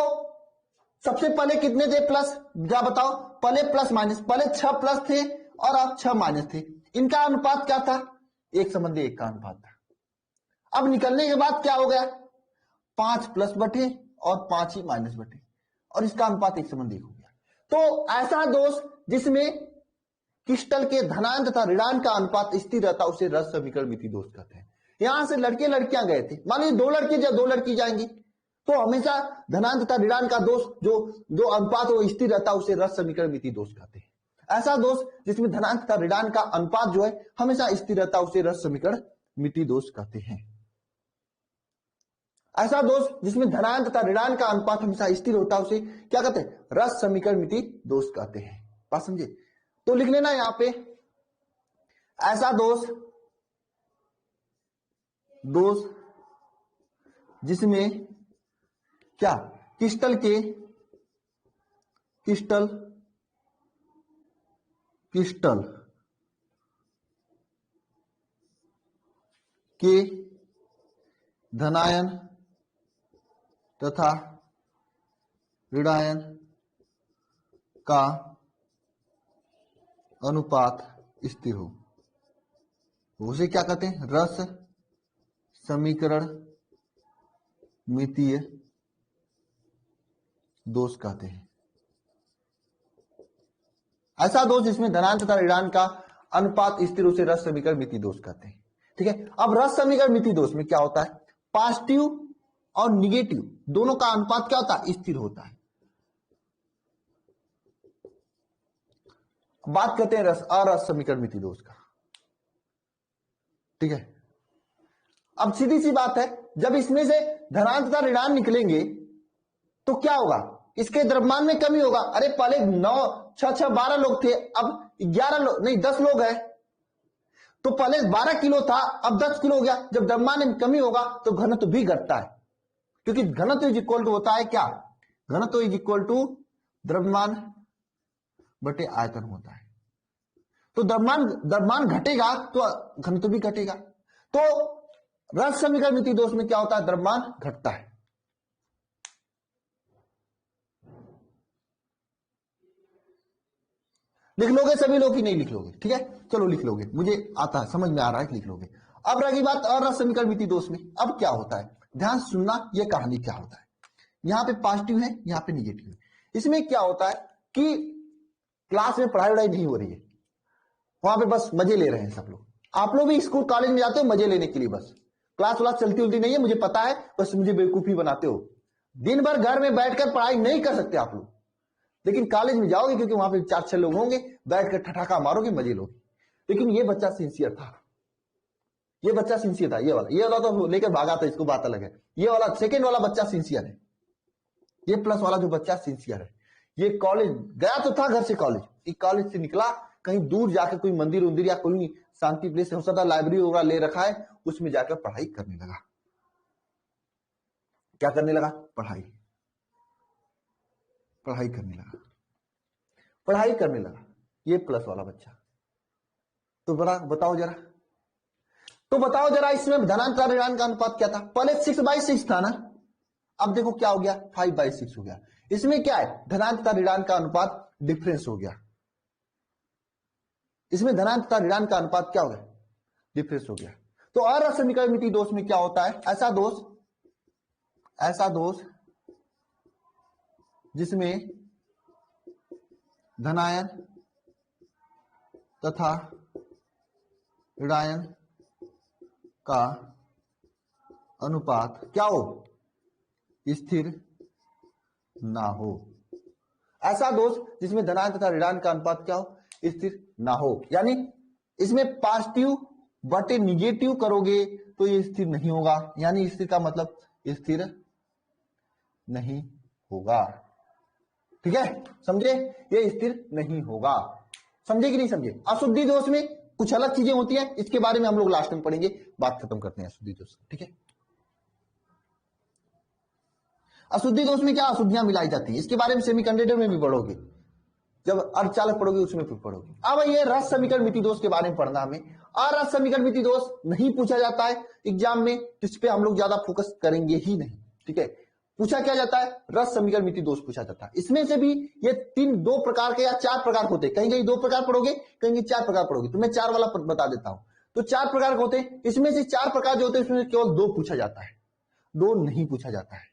सबसे पहले कितने थे प्लस, क्या बताओ, पहले प्लस माइनस, पहले 6 प्लस थे और अब 6 माइनस थे, इनका अनुपात क्या था, 1 संबंधी 1 का अनुपात था। अब निकलने के बाद क्या हो गया, 5 प्लस बटे और 5 ही माइनस बटे और इसका अनुपात 1 संबंधी 1 हो गया। तो ऐसा दोष जिसमें क्रिस्टल के धनायन तथा ऋणायन का अनुपात स्थिर रहता उसे रस समीकरण मिति दोष कहते हैं। यहां से लड़के लड़कियां गए थे, मान लीजिए 2 लड़के जब 2 लड़की जाएंगी तो हमेशा धनायन तथा ऋणायन का दोष जो अनुपात वो स्थिर रहता उसे रस समीकरण मिति दोष कहते हैं। ऐसा दोष जिसमें धनायन तथा ऋणायन का अनुपात जो है हमेशा स्थिर रहता उसे रस समीकरण मिति दोष कहते हैं। ऐसा दोष जिसमें धनायन तथा ऋणायन का अनुपात हमेशा स्थिर होता है उसे क्या कहते हैं, रस समीकरण मिति दोष कहते हैं। बात समझे, तो लिख लेना यहां पे, ऐसा दोष जिसमें क्या, क्रिस्टल के धनायन तथा ऋणायन का अनुपात स्थिर हो, उसे क्या कहते हैं, रस समीकरण मितीय दोष कहते हैं। ऐसा दोष जिसमें धनायन तथा ऋणायन का अनुपात स्थिर उसे रस समीकरण मिति दोष कहते हैं, ठीक है। अब रस समीकरण मिति दोष में क्या होता है, पॉजिटिव और निगेटिव दोनों का अनुपात क्या होता है, स्थिर होता है। बात करते हैं अरस समीकरण मिति दोष का, ठीक है। अब सीधी सी बात है, जब इसमें से धनायन तथा ऋणायन निकलेंगे तो क्या होगा, इसके द्रव्यमान में कमी होगा। अरे पहले 9 6 12 लोग थे, अब 11 लोग नहीं 10 लोग हैं, तो पहले 12 किलो था अब 10 किलो हो गया। जब द्रव्यमान में कमी होगा तो घनत्व भी घटता है, क्योंकि घनत्व इज इक्वल टू होता है क्या, घनत्व इज इक्वल टू द्रव्यमान बटे आयतन होता है। तो द्रव्यमान घटेगा तो घनत्व भी घटेगा। तो रस समीकरण मिति दोष में क्या होता है, द्रव्यमान घटता है। लिख लोगे सभी लोग की नहीं लिख लोगे, ठीक है, चलो लिख लोगे, मुझे आता है, समझ में आ रहा है कि लिख लोगे। अब रही बात अरस समीकरण मिति दोष में, अब क्या होता है, ध्यान सुनना, यह कहानी क्या होता है। यहां पे पॉजिटिव है, यहां पे निगेटिव है। इसमें क्या होता है कि क्लास में पढ़ाई वढ़ाई नहीं हो रही है, वहां पे बस मजे ले रहे हैं सब लोग। आप लोग भी स्कूल कॉलेज में जाते हो मजे लेने के लिए, बस क्लास व्लास चलती उलती नहीं है, मुझे पता है, बस मुझे बेवकूफी बनाते हो। दिन भर घर में बैठकर पढ़ाई नहीं कर सकते आप लोग, लेकिन कॉलेज में जाओगे क्योंकि वहां पे 4-6 लोग होंगे, बैठकर ठठाका मारोगे, मजे लोगे। लेकिन ये बच्चा सिंसियर था, ये बच्चा सिंसियर था, ये वाला तो लेकर भागा था, इसको बात अलग है। ये वाला सेकेंड वाला बच्चा सिंसियर है, ये प्लस वाला जो बच्चा सिंसियर है। ये कॉलेज गया तो था, घर से कॉलेज, कॉलेज से निकला, कहीं दूर जाकर कोई मंदिर उंदिर या कोई शांति प्लेस हो सकता, लाइब्रेरी वगैरह ले रखा है, उसमें जाकर पढ़ाई करने लगा। क्या करने लगा? पढ़ाई करने लगा, पढ़ाई करने लगा, ये प्लस वाला बच्चा। तो बताओ जरा, तो बताओ जरा, इसमें धनांक का ऋणांक का अनुपात क्या था? पहले 6/6 था ना, अब देखो क्या हो गया, 5/6 हो गया। इसमें क्या है? धनांक तथा ऋणांक का अनुपात डिफरेंस हो गया। इसमें धनांक तथा ऋणांक का अनुपात क्या हो गया? डिफरेंस हो गया। तो असमीकरणित दोष में क्या होता है? ऐसा दोष जिसमें धनायन तथा ऋणायन का अनुपात क्या हो? स्थिर ना हो। ऐसा दोष जिसमें धनायन तथा ऋणायन का अनुपात क्या हो? स्थिर ना हो। यानी इसमें पॉजिटिव बटे निगेटिव करोगे तो ये स्थिर नहीं होगा। यानी स्थिर का मतलब स्थिर नहीं होगा। ठीक है, समझे? ये स्थिर नहीं होगा। समझे कि नहीं समझे? अशुद्धि दोष में कुछ अलग चीजें होती हैं, इसके बारे में हम लोग लास्ट में पढ़ेंगे। बात खत्म करते हैं अशुद्धि दोष। ठीक है, अशुद्धि दोष में क्या अशुद्धियां मिलाई जाती है, इसके बारे में सेमीकंडक्टर में भी पढ़ोगे, जब अर्धचालक पढ़ोगे उसमें भी पढ़ोगे। अब ये रस समीकरण मिति दोष के बारे में पढ़ना हमें। रस समीकरण मिति दोष नहीं पूछा जाता है एग्जाम में, तो इस पे हम लोग ज्यादा फोकस करेंगे ही नहीं। ठीक है, पूछा क्या जाता है? रस समीकरण मिति दोष पूछा जाता है। इसमें से भी ये 2 प्रकार के या 4 प्रकार होते हैं, कहीं 2 प्रकार पढ़ोगे, कहीं 4 प्रकार पढ़ोगे, तो मैं 4 वाला बता देता हूं। तो 4 प्रकार के होते हैं, इसमें से 4 प्रकार जो होते हैं उसमें केवल 2 पूछा जाता है, 2 नहीं पूछा जाता है।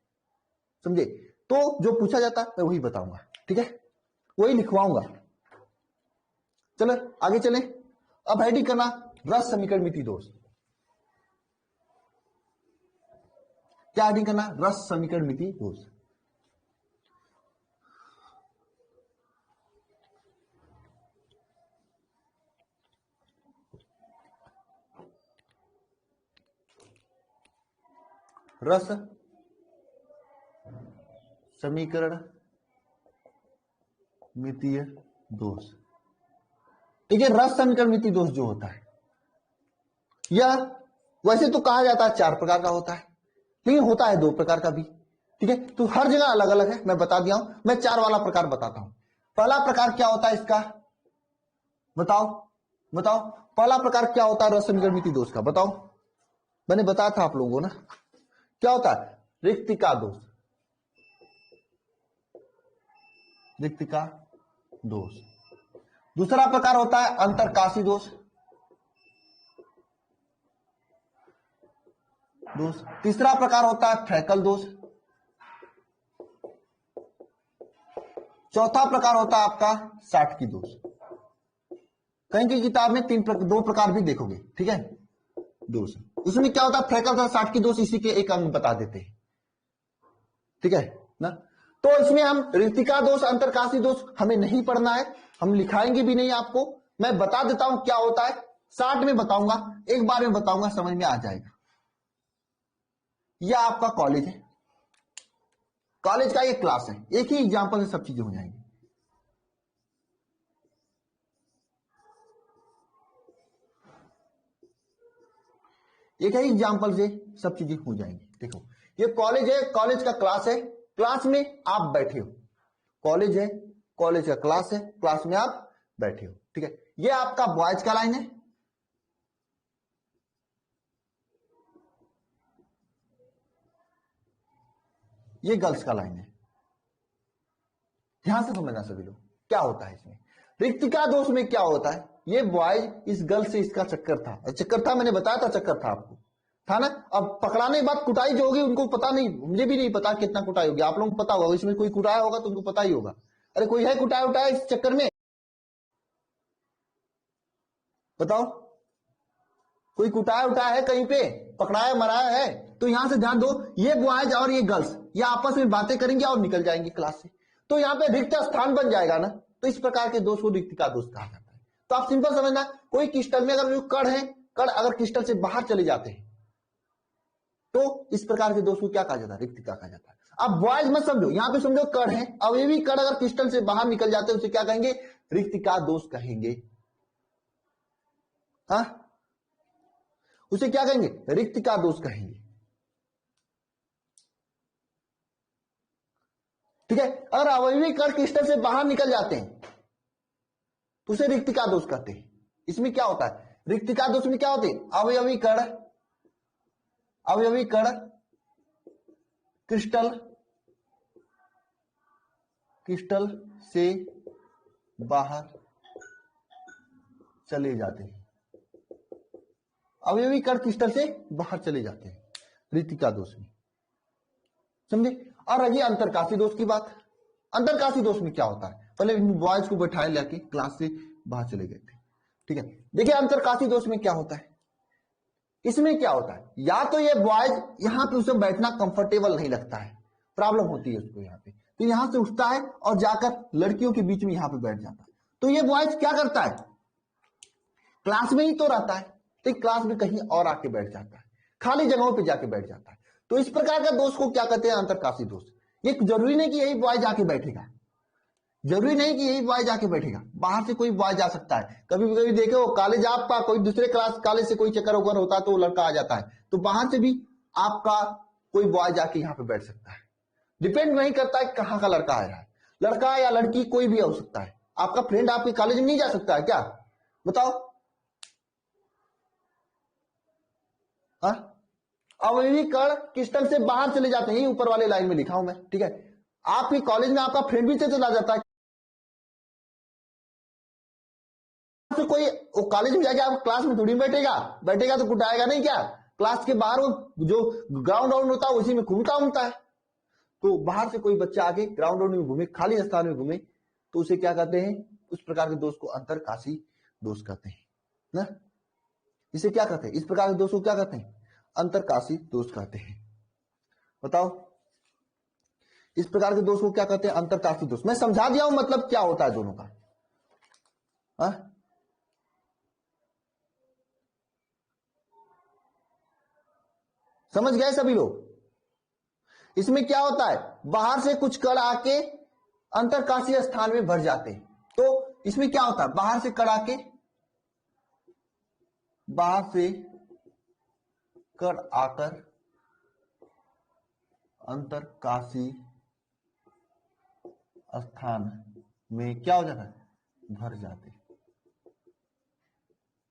समझे? तो जो पूछा जाता है मैं वही बताऊंगा। ठीक है, वही लिखवाऊंगा। चलो आगे चले। अब हेडिंग करना रस समीकरण मिति दोष। क्या हेडिंग करना? रस समीकरण मिति दोष। रस समीकरण मितीय दोष। ठीक है, रस समीकरण मिति दोष जो होता है, यह वैसे तो कहा जाता है 4 प्रकार का होता है, लेकिन होता है 2 प्रकार का भी। ठीक है, तो हर जगह अलग अलग है, मैं बता दिया हूं। मैं 4 वाला प्रकार बताता हूं। पहला प्रकार क्या होता है इसका? बताओ बताओ, पहला प्रकार क्या होता है रस समीकरण मिति दोष का? बताओ, मैंने बताया था आप लोगों को ना, क्या होता है? रिक्तिका दोष। रिक्तिका दोष। दूसरा प्रकार होता है अंतरकाशी दोष। तीसरा प्रकार होता है फ्रैकल दोष। चौथा प्रकार होता है आपका साटकी दोष। कहीं की किताब में 2 प्रकार भी देखोगे। ठीक है, दोष उसमें क्या होता है? फ्रैकल और साटकी दोष इसी के एक अंग बता देते हैं। ठीक है ना, तो इसमें हम ऋतिका दोष अंतरकाशी दोष हमें नहीं पढ़ना है, हम लिखाएंगे भी नहीं आपको। मैं बता देता हूं क्या होता है, 60 में बताऊंगा, एक बार में बताऊंगा, समझ में आ जाएगा। यह आपका कॉलेज है, कॉलेज का ये क्लास है, एक ही एग्जाम्पल से सब चीजें हो जाएंगी। एक ही एग्जाम्पल से सब चीजें हो जाएंगी। देखो, ये कॉलेज है, कॉलेज का क्लास है, क्लास में आप बैठे हो। कॉलेज है, कॉलेज का क्लास है, क्लास में आप बैठे हो। ठीक है, ये आपका बॉयज का लाइन है, ये गर्ल्स का लाइन है। ध्यान से समझना सभी लोग, क्या होता है इसमें। रिक्तिका दोष में क्या होता है? ये बॉयज इस गर्ल से इसका चक्कर था, मैंने बताया था, चक्कर था आपको, था ना। अब पकड़ाने के बाद कुटाई जो होगी उनको पता नहीं, मुझे भी नहीं पता कितना कुटाई होगी, आप लोगों को पता होगा, इसमें कोई कुटाया होगा तो उनको पता ही होगा। अरे कोई है कुटाया उटाया इस चक्कर में? बताओ, कोई कुटाया उटाया है कहीं पे, पकड़ाया मराया है? तो यहां से ध्यान दो, ये बॉयज और ये गर्ल्स ये आपस में बातें करेंगे और निकल जाएंगे क्लास से, तो यहाँ पे रिक्त स्थान बन जाएगा ना। तो इस प्रकार के दोष को रिक्तिका दोष कहा जाता है। तो आप सिंपल समझना, कोई क्रिस्टल में अगर जो कण है, कण अगर क्रिस्टल से बाहर चले जाते हैं तो इस प्रकार के दोष को क्या कहा जाता है? रिक्तिका कहा जाता है। अब बॉयज मत समझो, यहां पे समझो कण है, अब ये भी कण अगर क्रिस्टल से बाहर निकल जाते हैं उसे क्या कहेंगे? रिक्तिका दोष कहेंगे। हाँ, उसे क्या कहेंगे? रिक्तिका दोष कहेंगे। ठीक है, अगर अवयवी कण क्रिस्टल से बाहर निकल जाते हैं तो उसे रिक्तिका दोष कहते हैं। इसमें क्या होता है? रिक्तिका दोष में क्या होते हैं? अवयवी कण क्रिस्टल से बाहर चले जाते हैं, अवयवी कण क्रिस्टल से बाहर चले जाते हैं रिक्तिका दोष में, समझे? और रही अंतरकाशी दोष की बात। अंतरकाशी दोष में क्या होता है? पहले बॉयज को बैठाए लेके क्लास से बाहर चले गए थे, ठीक है। देखिए अंतरकाशी दोष में क्या होता है, इसमें क्या होता है? या तो ये बॉयज यहां पे उसे बैठना कंफर्टेबल नहीं लगता है, प्रॉब्लम होती है उसको यहाँ पे, तो यहां से उठता है और जाकर लड़कियों के बीच में यहां पे बैठ जाता है। तो ये बॉयज क्या करता है? क्लास में ही तो रहता है, तो क्लास में कहीं और आके बैठ जाता है, खाली जगहों पे जाके बैठ जाता है। तो इस प्रकार का दोष को क्या कहते हैं? अंतरकाशी दोष। ये जरूरी नहीं कि यही बॉय जाके बैठेगा, जरूरी नहीं कि यही बॉय जाके बैठेगा, बाहर से कोई बॉय जा सकता है। कभी कभी देखो कॉलेज आपका कोई दूसरे क्लास कॉलेज से कोई चक्कर वक्कर होता है तो वो लड़का आ जाता है, तो बाहर से भी आपका कोई बॉय जाके यहाँ पे बैठ सकता है। डिपेंड नहीं करता है कहाँ का लड़का आ रहा है, लड़का या लड़की कोई भी हो सकता है। आपका फ्रेंड आपके कॉलेज में नहीं जा सकता है क्या? बताओ। अवयवी कण क्रिस्टल से बाहर चले जाते हैं, ऊपर वाले लाइन में लिखा हूं मैं, ठीक है। आपके कॉलेज में आपका फ्रेंड भी तो चला जाता है, तो कोई कॉलेज में जाके आप क्लास में थोड़ी बैठेगा तो कुटाएगा नहीं क्या? क्लास के बाहर वो जो ग्राउंड राउंड होता है उसी में घूमता है। तो बाहर से कोई बच्चा आके ग्राउंड राउंड में घूमे, खाली स्थान में घूमे, तो उसे क्या कहते हैं? उस प्रकार के दोष को अंतरकाशी दोष कहते हैं ना। इसे क्या कहते हैं? इस प्रकार के दोष को क्या कहते हैं? अंतरकाशी दोष कहते हैं। बताओ, इस प्रकार के दोष को क्या कहते हैं? अंतरकाशी दोष। मैं समझा दिया हूं मतलब क्या होता है दोनों का। समझ गए सभी लोग? इसमें क्या होता है? बाहर से कुछ कण आके अंतरकाशीय स्थान में भर जाते हैं। तो इसमें क्या होता है? बाहर से कण आकर अंतरकाशी स्थान में क्या हो जाता है? भर जाते।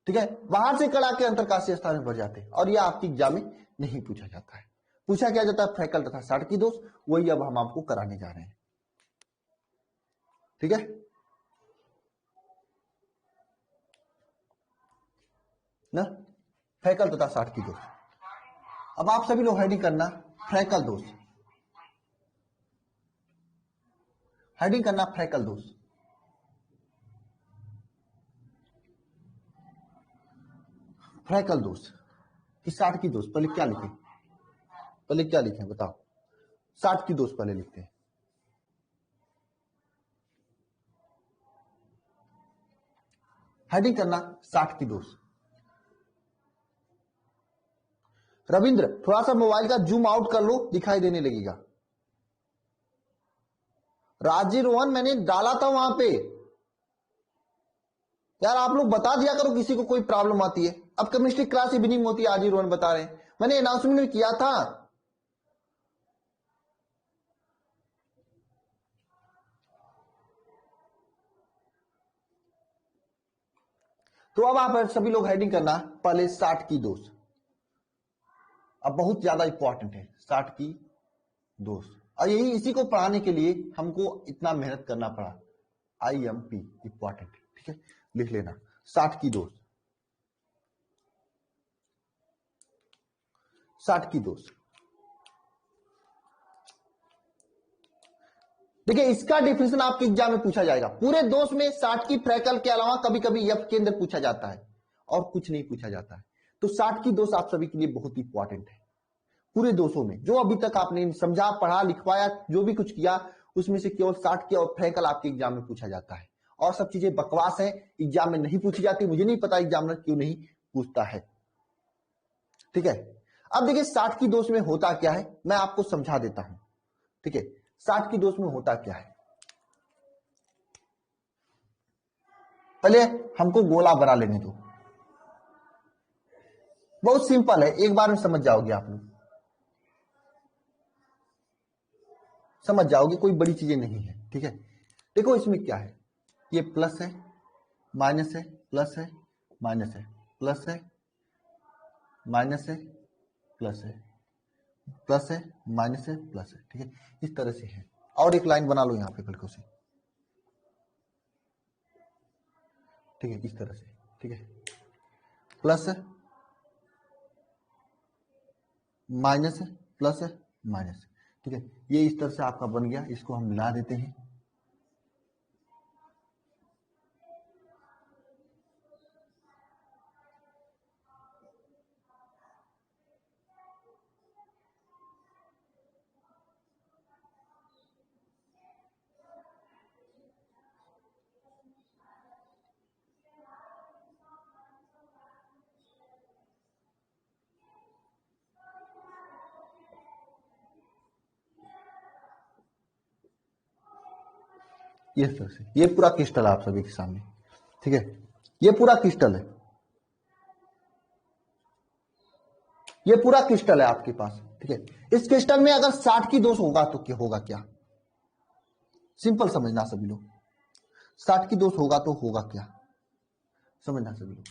ठीक है, बाहर से कण आके अंतरकाशीय स्थान में भर जाते हैं। और यह आपकी एग्जाम में नहीं पूछा जाता है। पूछा क्या जाता है? फ्रैकल तथा साटकी दोष। वही अब हम आपको कराने जा रहे हैं, ठीक है। ना, फ्रैकल तथा साटकी दोष। अब आप सभी लोग हेडिंग करना फ्रैकल दोष, हेडिंग करना फ्रैकल दोष। फ्रैकल दोष कि साटकी दोष। पहले क्या लिखें? बताओ। साटकी दोष पहले लिखते हैं। हेडिंग करना साटकी दोष। रविंद्र थोड़ा सा मोबाइल का जूम आउट कर लो, दिखाई देने लगेगा। राजीव रोहन मैंने डाला था वहां पे यार, आप लोग बता दिया करो किसी को कोई प्रॉब्लम आती है। अब केमिस्ट्री क्लास इवनिंग होती है, राजीव रोहन बता रहे हैं, मैंने अनाउंसमेंट में किया था। तो अब आप सभी लोग हेडिंग करना पहले साटकी दोष। अब बहुत ज्यादा इंपॉर्टेंट है साटकी दोष, और यही इसी को पढ़ाने के लिए हमको इतना मेहनत करना पड़ा। IMP इंपॉर्टेंट, ठीक है, लिख लेना साटकी दोष। साटकी दोष देखिए, इसका डिफिनेशन आपके एग्जाम में पूछा जाएगा। पूरे दोष में साटकी फ्रैकल के अलावा कभी कभी एफ के अंदर पूछा जाता है, और कुछ नहीं पूछा जाता है। तो 60 की दोष आप सभी के लिए बहुत इंपॉर्टेंट है। पूरे दोषों में जो अभी तक आपने समझा, पढ़ा, लिखवाया, जो भी कुछ किया, उसमें से केवल 60 के और फैकल आपके एग्जाम में पूछा जाता है। और सब चीजें बकवास है, एग्जाम में नहीं पूछी जाती। मुझे नहीं पता एग्जामिनर क्यों नहीं पूछता है। ठीक है, अब देखिए 60 की दोष में होता क्या है, मैं आपको समझा देता हूं। ठीक है, 60 की दोष में होता क्या है, पहले हमको गोला बना लेने दो। बहुत सिंपल है, एक बार में समझ जाओगे आप लोग, समझ जाओगे, कोई बड़ी चीजें नहीं है। ठीक है, देखो इसमें क्या है, ये प्लस है, माइनस है, प्लस है, माइनस है, प्लस है, माइनस है, प्लस है, प्लस है, माइनस है, प्लस है। ठीक है, इस तरह से है। और एक लाइन बना लो यहां पे बिल्कुल से। ठीक है, इस तरह से। ठीक है, प्लस है, माइनस है, प्लस है, माइनस है। ठीक है, ये इस तरह से आपका बन गया। इसको हम मिला देते हैं। ये तरह से, ये पूरा क्रिस्टल है आप सभी के सामने। ठीक है, ये पूरा क्रिस्टल है, ये पूरा क्रिस्टल है आपके पास। ठीक है, इस क्रिस्टल में अगर 60 की दोष होगा तो क्या होगा, क्या सिंपल समझना सभी लोग। 60 की दोष होगा तो होगा क्या, समझना सभी लोग।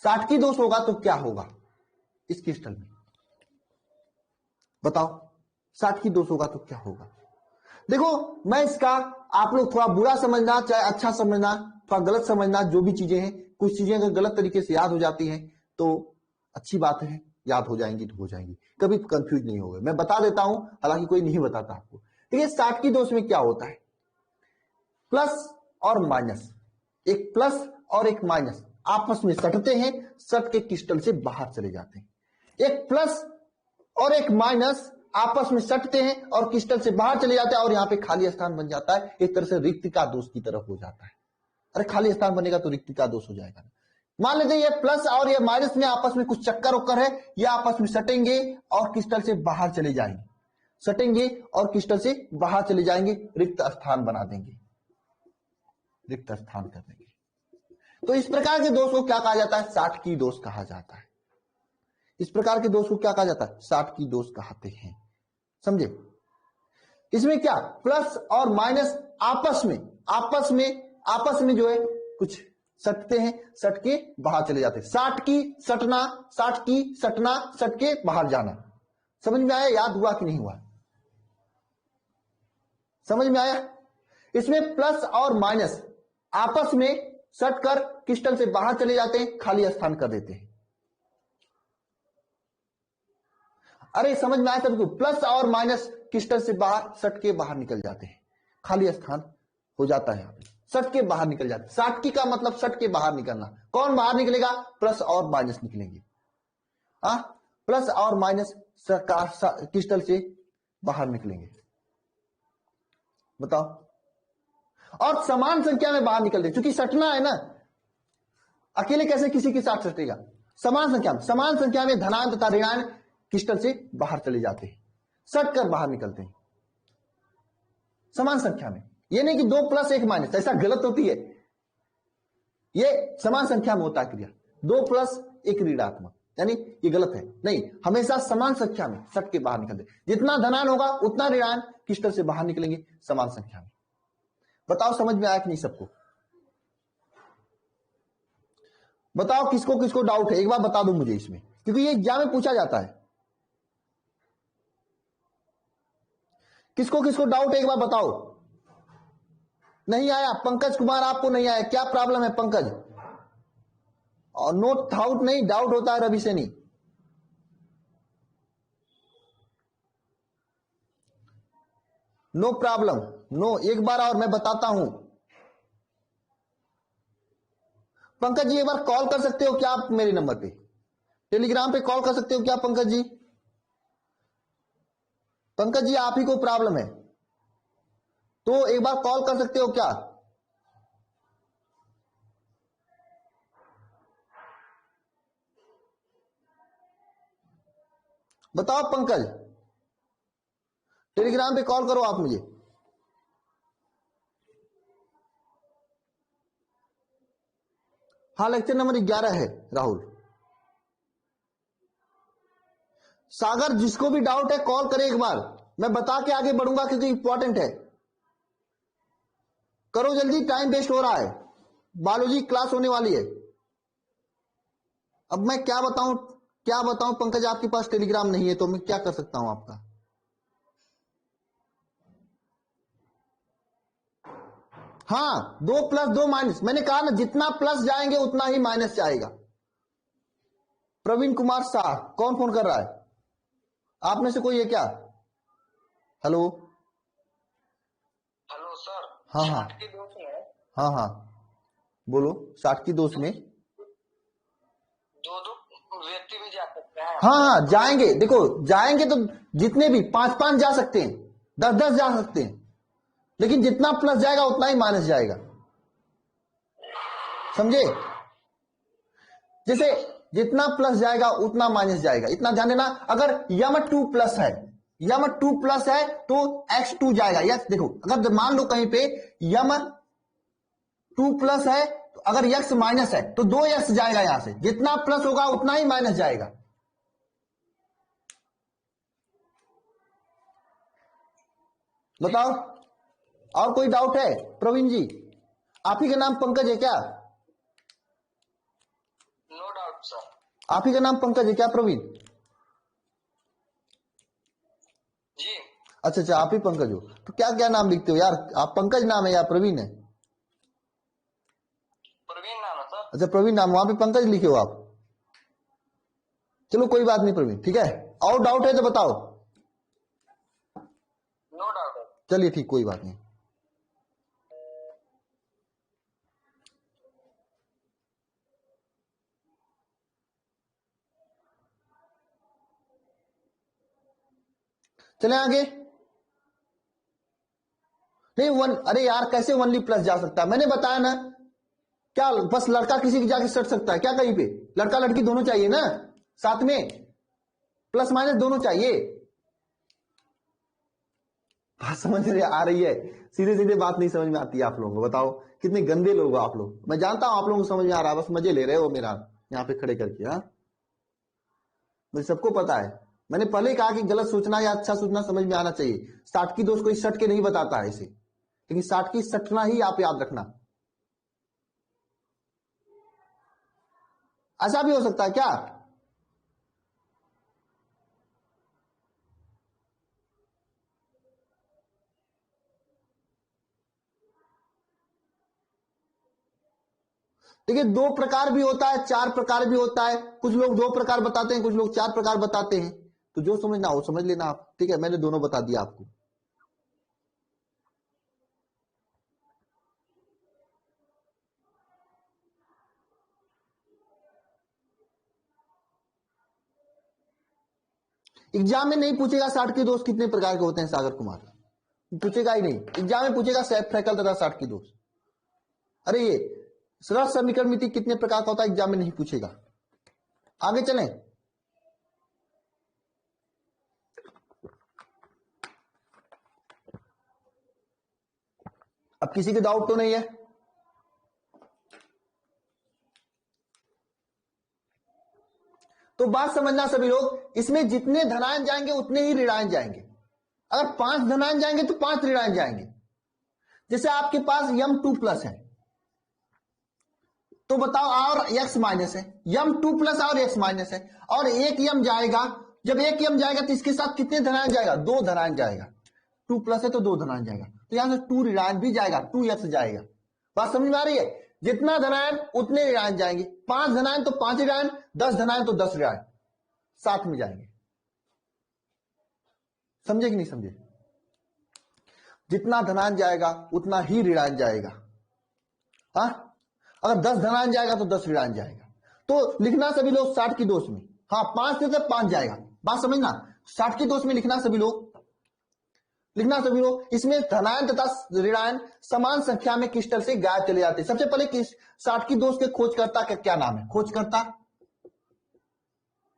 60 की दोष होगा तो क्या होगा इस क्रिस्टल में, बताओ। 60 की दोष होगा तो क्या होगा। देखो, मैं इसका, आप लोग थोड़ा बुरा समझना चाहे अच्छा समझना, थोड़ा गलत समझना, जो भी चीजें हैं, कुछ चीजें अगर गलत तरीके से याद हो जाती हैं तो अच्छी बात है, याद हो जाएंगी तो हो जाएंगी, कभी कंफ्यूज नहीं होगा। मैं बता देता हूं, हालांकि कोई नहीं बताता आपको। ठीक है, 60 की दोष में क्या होता है, प्लस और माइनस, एक प्लस और एक माइनस आपस में सटते हैं, सट के क्रिस्टल से बाहर चले जाते हैं। एक प्लस और एक माइनस आपस में सटते हैं और क्रिस्टल से बाहर चले जाते हैं, और यहां पे खाली स्थान बन जाता है। एक तरह से रिक्तिका दोष की तरफ हो जाता है। अरे खाली स्थान बनेगा तो रिक्तिका दोष हो जाएगा। मान लीजिए ये प्लस और ये माइनस में आपस में कुछ चक्कर उक्कर है, ये आपस में सटेंगे और क्रिस्टल से बाहर चले जाएंगे, सटेंगे और क्रिस्टल से बाहर चले जाएंगे, रिक्त स्थान बना देंगे, रिक्त स्थान कर देंगे। तो इस प्रकार के दोष को क्या कहा जाता है, 60 की दोष कहा जाता है। इस प्रकार के दोष को क्या कहा जाता है, 60 की दोष कहते हैं, समझे। इसमें क्या, प्लस और माइनस आपस में जो है कुछ सटते हैं, सट के बाहर चले जाते हैं। 60 की सटना, 60 की सटना, सट के बाहर जाना। समझ में आया, याद हुआ कि नहीं हुआ, समझ में आया। इसमें प्लस और माइनस आपस में सटकर क्रिस्टल से बाहर चले जाते हैं, खाली स्थान कर देते हैं। अरे समझ में आया सबको, प्लस और माइनस क्रिस्टल से बाहर सट के बाहर निकल जाते हैं, खाली स्थान हो जाता है, यहां पे सट के बाहर निकल जाते हैं। 60 की का मतलब सट के बाहर निकलना। कौन बाहर निकलेगा, प्लस और माइनस निकलेंगे। प्लस और माइनस क्रिस्टल से बाहर निकलेंगे, बताओ। और समान संख्या में बाहर निकलते, क्योंकि सटना है ना, अकेले कैसे किसी के साथ सटेगा, समान संख्या में धनायन तथा ऋणायन क्रिस्टल से बाहर चले जाते हैं, सट कर बाहर निकलते हैं समान संख्या में। ये नहीं कि 2 प्लस 1 माइनस, ऐसा गलत होती है। ये समान संख्या में होता है क्रिया, 2 प्लस 1 ऋणात्मक, यानी ये गलत है। नहीं, हमेशा समान संख्या में सट के बाहर निकलते, जितना धनायन होगा उतना ऋणायन क्रिस्टल से बाहर निकलेंगे समान संख्या में। बताओ समझ में आया कि नहीं सबको, बताओ किसको किसको डाउट है, एक बार बता दो मुझे इसमें, क्योंकि ये एग्जाम में पूछा जाता है। किसको किसको डाउट है, एक बार बताओ। नहीं आया, पंकज कुमार आपको नहीं आया, क्या प्रॉब्लम है पंकज। और नो डाउट नहीं, डाउट होता है Ravi Saini. No problem, no, एक बार और मैं बताता हूं। पंकज जी एक बार कॉल कर सकते हो क्या आप मेरे नंबर पे, टेलीग्राम पे कॉल कर सकते हो क्या पंकज जी? पंकज जी आप ही को प्रॉब्लम है तो एक बार कॉल कर सकते हो क्या? बताओ पंकज, टेलीग्राम पे कॉल करो आप मुझे। हाँ लेक्चर नंबर 11 है राहुल। सागर जिसको भी डाउट है कॉल करे एक बार, मैं बता के आगे बढ़ूंगा क्योंकि इंपॉर्टेंट है। करो जल्दी, टाइम वेस्ट हो रहा है, बायोलॉजी क्लास होने वाली है। अब मैं क्या बताऊं पंकज, आपके पास टेलीग्राम नहीं है तो मैं क्या कर सकता हूं आपका? हाँ 2+2 - मैंने कहा ना जितना प्लस जाएंगे उतना ही माइनस जाएगा। प्रवीण कुमार शाह कौन फोन कर रहा है? आप में से कोई है क्या? हेलो। Hello sir. हाँ हाँ 60 के दोस्त में हाँ हाँ बोलो। 60 की दोस्त में दो दो व्यक्ति भी जा सकते हैं। हाँ हाँ जाएंगे, देखो जाएंगे तो जितने भी 5-5 जा सकते हैं, 10-10 जा सकते हैं, लेकिन जितना प्लस जाएगा उतना ही माइनस जाएगा, समझे? जैसे जितना प्लस जाएगा उतना माइनस जाएगा, इतना ध्यान देना। अगर यम 2+ है, यम 2+ है तो x2 जाएगा। यस देखो, अगर मान लो कहीं पे यम 2+ है तो अगर x माइनस है तो 2x जाएगा, यहां से जितना प्लस होगा उतना ही माइनस जाएगा। बताओ और कोई डाउट है? प्रवीण जी आप ही का नाम पंकज है क्या? No doubt sir. आप ही का नाम पंकज है क्या प्रवीण? जी अच्छा अच्छा आप ही पंकज हो, तो क्या क्या नाम लिखते हो यार आप? पंकज नाम है या प्रवीण है? प्रवीण नाम है सर। अच्छा प्रवीण नाम, वहां पे पंकज लिखे हो आप। चलो कोई बात नहीं प्रवीण, ठीक है। और डाउट है तो बताओ। नो डाउट है। चलिए ठीक, कोई बात नहीं। चले आगे। नहीं अरे यार कैसे ओनली प्लस जा सकता है? मैंने बताया ना, क्या बस लड़का किसी की जाके सट सकता है क्या कहीं पे? लड़का लड़की दोनों चाहिए ना साथ में, प्लस माइनस दोनों चाहिए। बात समझ रहे आ रही है? सीधे सीधे बात नहीं समझ में आती है आप लोगों को? बताओ कितने गंदे लोग हो आप लोग। मैं जानता हूं आप लोगों को समझ में आ रहा है, बस मजे ले रहे हो मेरा यहाँ पे खड़े करके। हाँ मुझे सबको पता है, मैंने पहले ही कहा कि गलत सोचना या अच्छा सोचना समझ में आना चाहिए। 60 की दोस्त कोई सट के नहीं बताता है इसे, लेकिन 60 की सटना ही आप याद रखना। ऐसा भी हो सकता है क्या? देखिए 2 प्रकार भी होता है, 4 प्रकार भी होता है। कुछ लोग 2 प्रकार बताते हैं, कुछ लोग 4 प्रकार बताते हैं। तो जो समझना हो समझ लेना आप, ठीक है? मैंने दोनों बता दिया आपको। एग्जाम में नहीं पूछेगा 60 के दोस्त कितने प्रकार के होते हैं सागर कुमार, पूछेगा ही नहीं। एग्जाम में पूछेगा फ्रैकल तथा 60 की दोस्त। अरे ये सरल समीकरण मिति कितने प्रकार का होता है, एग्जाम में नहीं पूछेगा। आगे चलें। अब किसी के डाउट तो नहीं है? तो बात समझना सभी लोग, इसमें जितने धनायन जाएंगे उतने ही ऋणायन जाएंगे। अगर 5 धनायन जाएंगे तो 5 ऋणायन जाएंगे। जैसे आपके पास m2+ है तो बताओ, और x माइनस है, m2+ और x माइनस है, और एक m जाएगा। जब एक m जाएगा तो इसके साथ कितने धनायन जाएगा? 2 धनायन जाएगा। 2+ है तो 2 धनायन जाएगा, तो यहां से 2 ऋणायन भी जाएगा, 2x जाएगा। बात समझ में आ रही है? जितना धनायन उतने ऋणायन जाएंगे। 5 धनायन तो 5 ऋणायन, 10 धनायन तो 10 ऋणायन साथ में जाएंगे। समझे कि नहीं समझे? जितना धनायन जाएगा उतना ही ऋणायन जाएगा। हाँ अगर 10 धनायन जाएगा तो 10 ऋणायन जाएगा। तो लिखना सभी लोग 60 की दोष में, हाँ 5 से 5 जाएगा, बात समझना, 60 की दोष में लिखना सभी लोग, इसमें धनायन तथा ऋणायन समान संख्या में क्रिस्टल से गायब चले जाते हैं। सबसे पहले 60 की दोष के खोजकर्ता का क्या नाम है? खोजकर्ता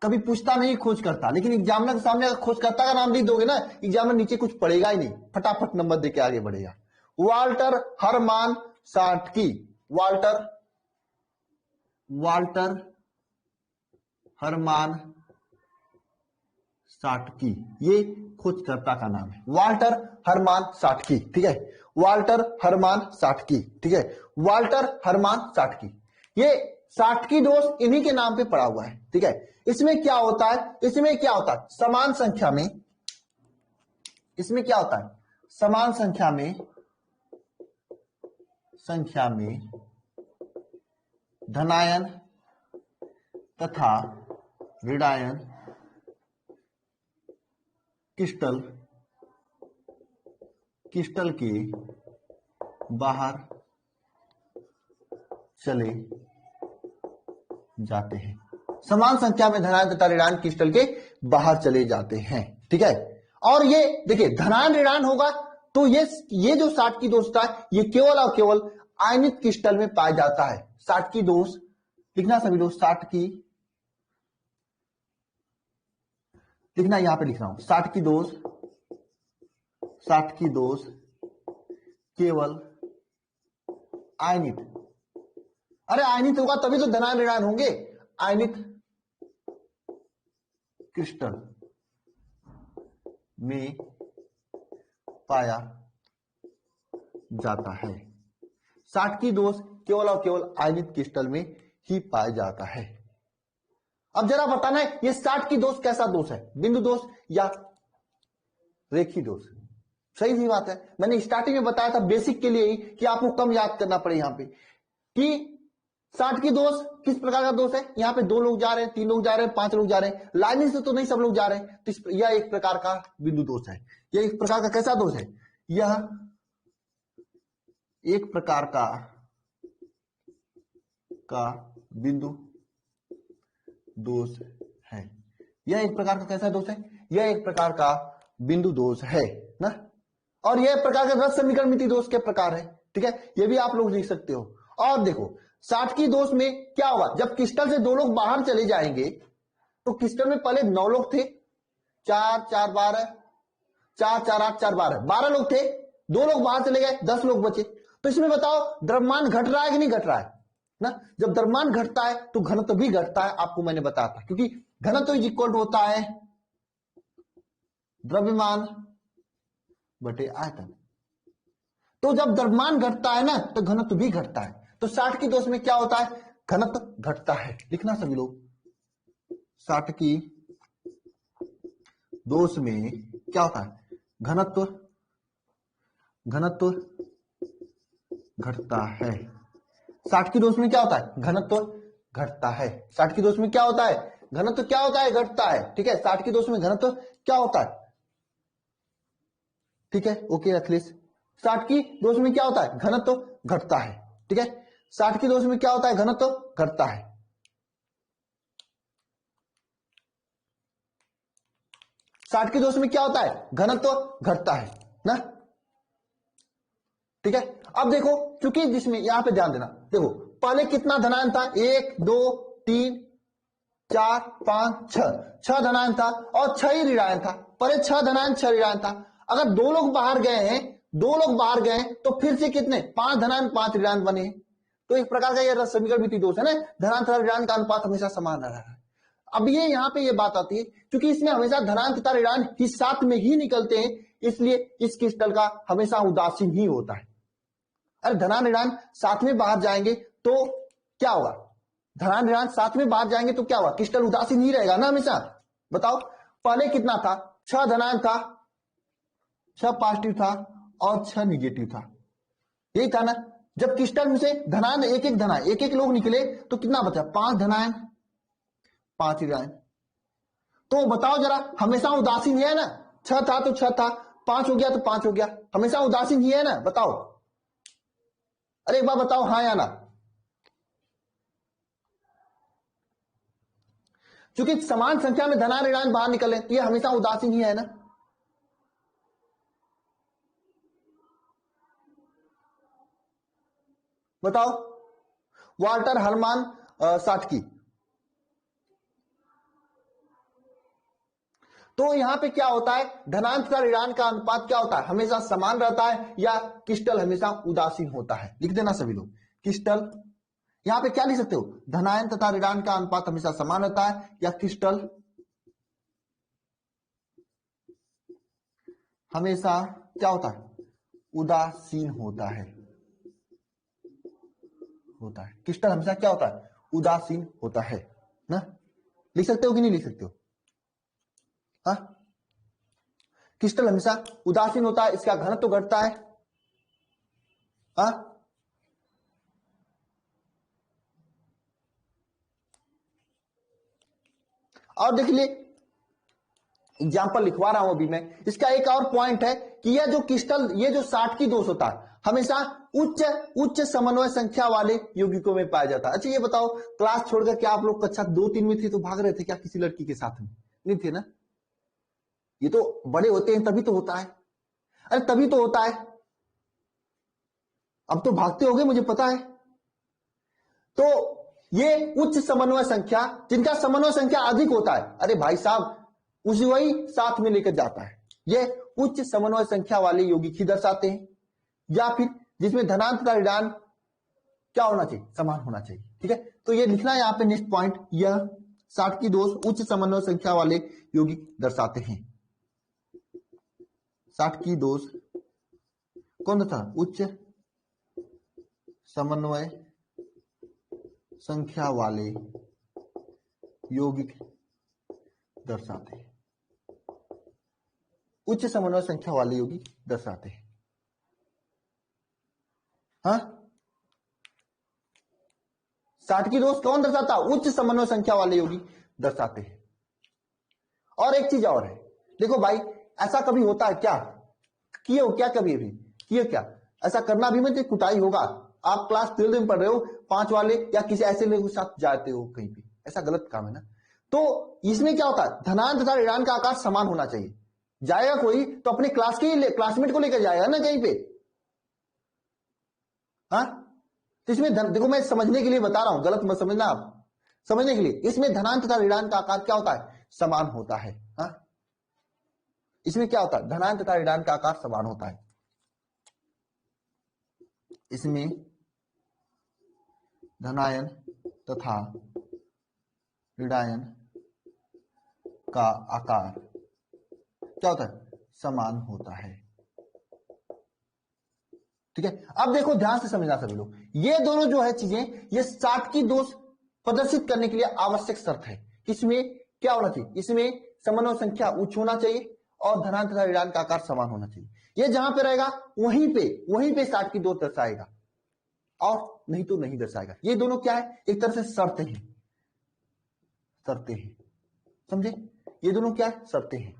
कभी पूछता नहीं खोजकर्ता, लेकिन एग्जामिनर के सामने अगर खोजकर्ता का नाम लिख दोगे ना, एग्जामिनर नीचे कुछ पढ़ेगा ही नहीं, फटाफट नंबर देके आगे बढ़ेगा। वाल्टर हरमान साटकी, वाल्टर हरमान साटकी, ये खोजकर्ता का नाम है, वाल्टर हरमान साटकी, ठीक है, वाल्टर हरमान साटकी, ठीक है, वाल्टर हरमान साटकी। ये साटकी दोष इन्हीं के नाम पे पड़ा हुआ है, ठीक है। इसमें क्या होता है, समान संख्या में, इसमें क्या होता है, समान संख्या में धनायन तथा ऋणायन क्रिस्टल के बाहर चले जाते हैं। समान संख्या में धनायन तथा ऋणायन क्रिस्टल के बाहर चले जाते हैं, ठीक है। और ये देखिए धनायन ऋणायन होगा तो ये जो साटकी दोष था ये केवल और केवल आयनित क्रिस्टल में पाया जाता है। साटकी दोष लिखना सभी लोग, लिखना यहां पे लिख रहा हूं, साटकी दोष केवल आयनित, अरे आयनित होगा तभी तो धनायन ऋणायन होंगे, आयनित क्रिस्टल में पाया जाता है। साटकी दोष केवल और केवल आयनित क्रिस्टल में ही पाया जाता है। अब जरा बताना है ये साटकी दोष कैसा दोष है, बिंदु दोष या रेखी दोष? सही सी बात है, मैंने स्टार्टिंग में बताया था बेसिक के लिए ही कि आपको कम याद करना पड़े यहां पे कि साटकी दोष किस प्रकार का दोष है। यहां पे 2 लोग जा रहे हैं, 3 लोग जा रहे हैं, 5 लोग जा रहे हैं, लाइनिंग से तो नहीं सब लोग जा रहे हैं, तो यह एक प्रकार का बिंदु दोष है। यह एक प्रकार का कैसा दोष है, यह एक प्रकार का बिंदु दोष है। यह एक प्रकार का कैसा दोष है, यह एक प्रकार का बिंदु दोष है ना। और यह प्रकार का रस समीकरण दोष के प्रकार है, ठीक है, यह भी आप लोग लिख सकते हो। और देखो साटकी दोष में क्या होगा, जब क्रिस्टल से 2 लोग बाहर चले जाएंगे तो क्रिस्टल में पहले 9 लोग थे, 4 4 12, 4 4 8 4 12, 12 लोग थे, 2 लोग बाहर चले गए, 10 लोग बचे। तो इसमें बताओ द्रव्यमान घट रहा है कि नहीं घट रहा है ना। जब द्रव्यमान घटता है तो घनत्व भी घटता है, आपको मैंने बताया था, क्योंकि घनत्व इज इक्वल टू होता है द्रव्यमान बटे आयतन। तो जब द्रव्यमान घटता है ना तो घनत्व भी घटता है। तो साटकी दोष में क्या होता है, घनत्व घटता है। लिखना सभी लोग, साटकी दोष में क्या होता है, घनत्व घटता है। साटकी दोष में क्या होता है, घनत्व घटता है। साटकी दोष में क्या होता है, घनत्व क्या होता है, घटता है, ठीक है। साटकी दोष में घनत्व क्या होता है, ठीक है, ओके अखिलेश। साटकी दोष में क्या होता है, घनत्व घटता है, ठीक है। साटकी दोष में क्या होता है, घनत्व घटता है। साटकी दोष में क्या होता है, घनत्व घटता है ना, ठीक है। अब देखो क्योंकि जिसमें यहां पे ध्यान देना, देखो पहले कितना धनायन था, 1 2 3 4 5 6 धनायन था और 6 ही ऋणायन था। पहले 6 धनायन 6 ऋणायन था। अगर 2 लोग बाहर गए हैं, 2 लोग बाहर गए तो फिर से कितने, 5 धनायन 5 ऋणायन बने। तो एक प्रकार का यह समीकरण दोष है ना, धनायन तथा ऋणायन का अनुपात हमेशा समान रहा है। अब ये यहाँ पे ये बात आती है, क्योंकि इसमें हमेशा धनायन तथा ऋणायन ही साथ में ही निकलते हैं, इसलिए इस क्रिस्टल का हमेशा उदासीन ही होता है। अरे धनायन ऋणायन साथ में बाहर जाएंगे तो क्या होगा, धनायन ऋणायन साथ में बाहर जाएंगे तो क्या होगा, क्रिस्टल उदासीन ही रहेगा ना हमेशा। बताओ पहले कितना था, 6 धनायन था, 6 पॉजिटिव था और 6 निगेटिव था, यही था ना। जब क्रिस्टल में से धनायन एक एक लोग निकले तो कितना बचा, 5 धनायन 5 ऋणायन। तो बताओ जरा, हमेशा उदासीन ही है ना, 6 था तो 6 था, 5 हो गया तो 5 हो गया, हमेशा उदासीन ही है ना, बताओ। अरे एक बार बताओ हाँ या ना, क्योंकि समान संख्या में धनायन ऋणायन बाहर निकले तो ये हमेशा उदासीन ही है ना। बताओ, वाल्टर हरमान साटकी। तो यहां पे क्या होता है, धनायन तथा ऋणायन का अनुपात क्या होता है, हमेशा समान रहता है, या क्रिस्टल हमेशा उदासीन होता है। लिख देना सभी लोग, क्रिस्टल। यहां पे क्या लिख सकते हो, धनायन तथा ऋणायन का अनुपात हमेशा समान रहता है, या क्रिस्टल हमेशा क्या होता है, उदासीन होता है। क्रिस्टल हमेशा क्या होता है, उदासीन होता है ना। लिख सकते हो कि नहीं लिख सकते हो? हाँ, क्रिस्टल हमेशा उदासीन होता है, इसका घनत्व तो घटता है। हाँ, और देख लिए एग्जाम्पल लिखवा रहा हूं अभी मैं। इसका एक और पॉइंट है कि यह जो क्रिस्टल, ये जो साटकी दोष होता है हमेशा उच्च समन्वय संख्या वाले यौगिकों में पाया जाता है। अच्छा ये बताओ, क्लास छोड़कर क्या आप लोग कक्षा 2-3 में थे तो भाग रहे थे क्या किसी लड़की के साथ में? नहीं थे ना। ये तो बड़े होते हैं तभी तो होता है, अरे तभी तो होता है। अब तो भागते होगे मुझे पता है। तो ये उच्च समन्वय संख्या, जिनका समन्वय संख्या अधिक होता है, अरे भाई साहब उसी वही साथ में लेकर जाता है, ये उच्च समन्वय संख्या वाले यौगिक ही दर्शाते हैं। या फिर जिसमें धनायन तथा ऋणायन क्या होना चाहिए, समान होना चाहिए। ठीक है, तो ये लिखना है यहां पे नेक्स्ट पॉइंट, यह साटकी दोष उच्च समन्वय संख्या वाले यौगिक दर्शाते हैं। साटकी दोष कौन था, उच्च समन्वय संख्या वाले यौगिक दर्शाते हैं। उच्च समन्वय संख्या वाले यौगिक दर्शाते हैं। हाँ, साटकी दोष कौन दर्शाता है, उच्च समन्वय संख्या वाले यौगिक दर्शाते हैं। और एक चीज और है, देखो भाई ऐसा कभी होता है क्या, किए हो क्या कभी अभी किए क्या, ऐसा करना भी मत, कुटाई होगा। आप क्लास 12 में पढ़ रहे हो, 5 वाले या किसी ऐसे लोगों के साथ जाते हो कहीं पे, ऐसा गलत काम है ना। तो इसमें क्या होता है, धनायन तथा ऋणायन का आकार समान होना चाहिए। जाएगा कोई तो अपने क्लास के क्लासमेट को लेकर जाएगा ना कहीं पे। हाँ, तो इसमें देखो मैं समझने के लिए बता रहा हूं, गलत मत समझना आप, समझने के लिए। इसमें धनायन तथा ऋणायन का आकार क्या होता है, समान होता है। हाँ, इसमें क्या होता है, धनायन तथा ऋणायन का आकार समान होता है। इसमें धनायन तथा ऋणायन का आकार क्या होता है, समान होता है। ठीक है, अब देखो ध्यान से समझना सभी लोग, ये दोनों जो है चीजें, ये साटकी दोष प्रदर्शित करने के लिए आवश्यक शर्त है। इसमें क्या होना चाहिए, इसमें समन्वय संख्या उच्च होना चाहिए और धनायन तथा ऋणायन का आकार समान होना चाहिए। ये जहां पे रहेगा वहीं पे साटकी दोष दर्शाएगा, और नहीं तो नहीं दर्शाएगा। ये दोनों क्या है, एक तरह से शर्तें हैं, समझे? ये दोनों क्या है, शर्तें हैं।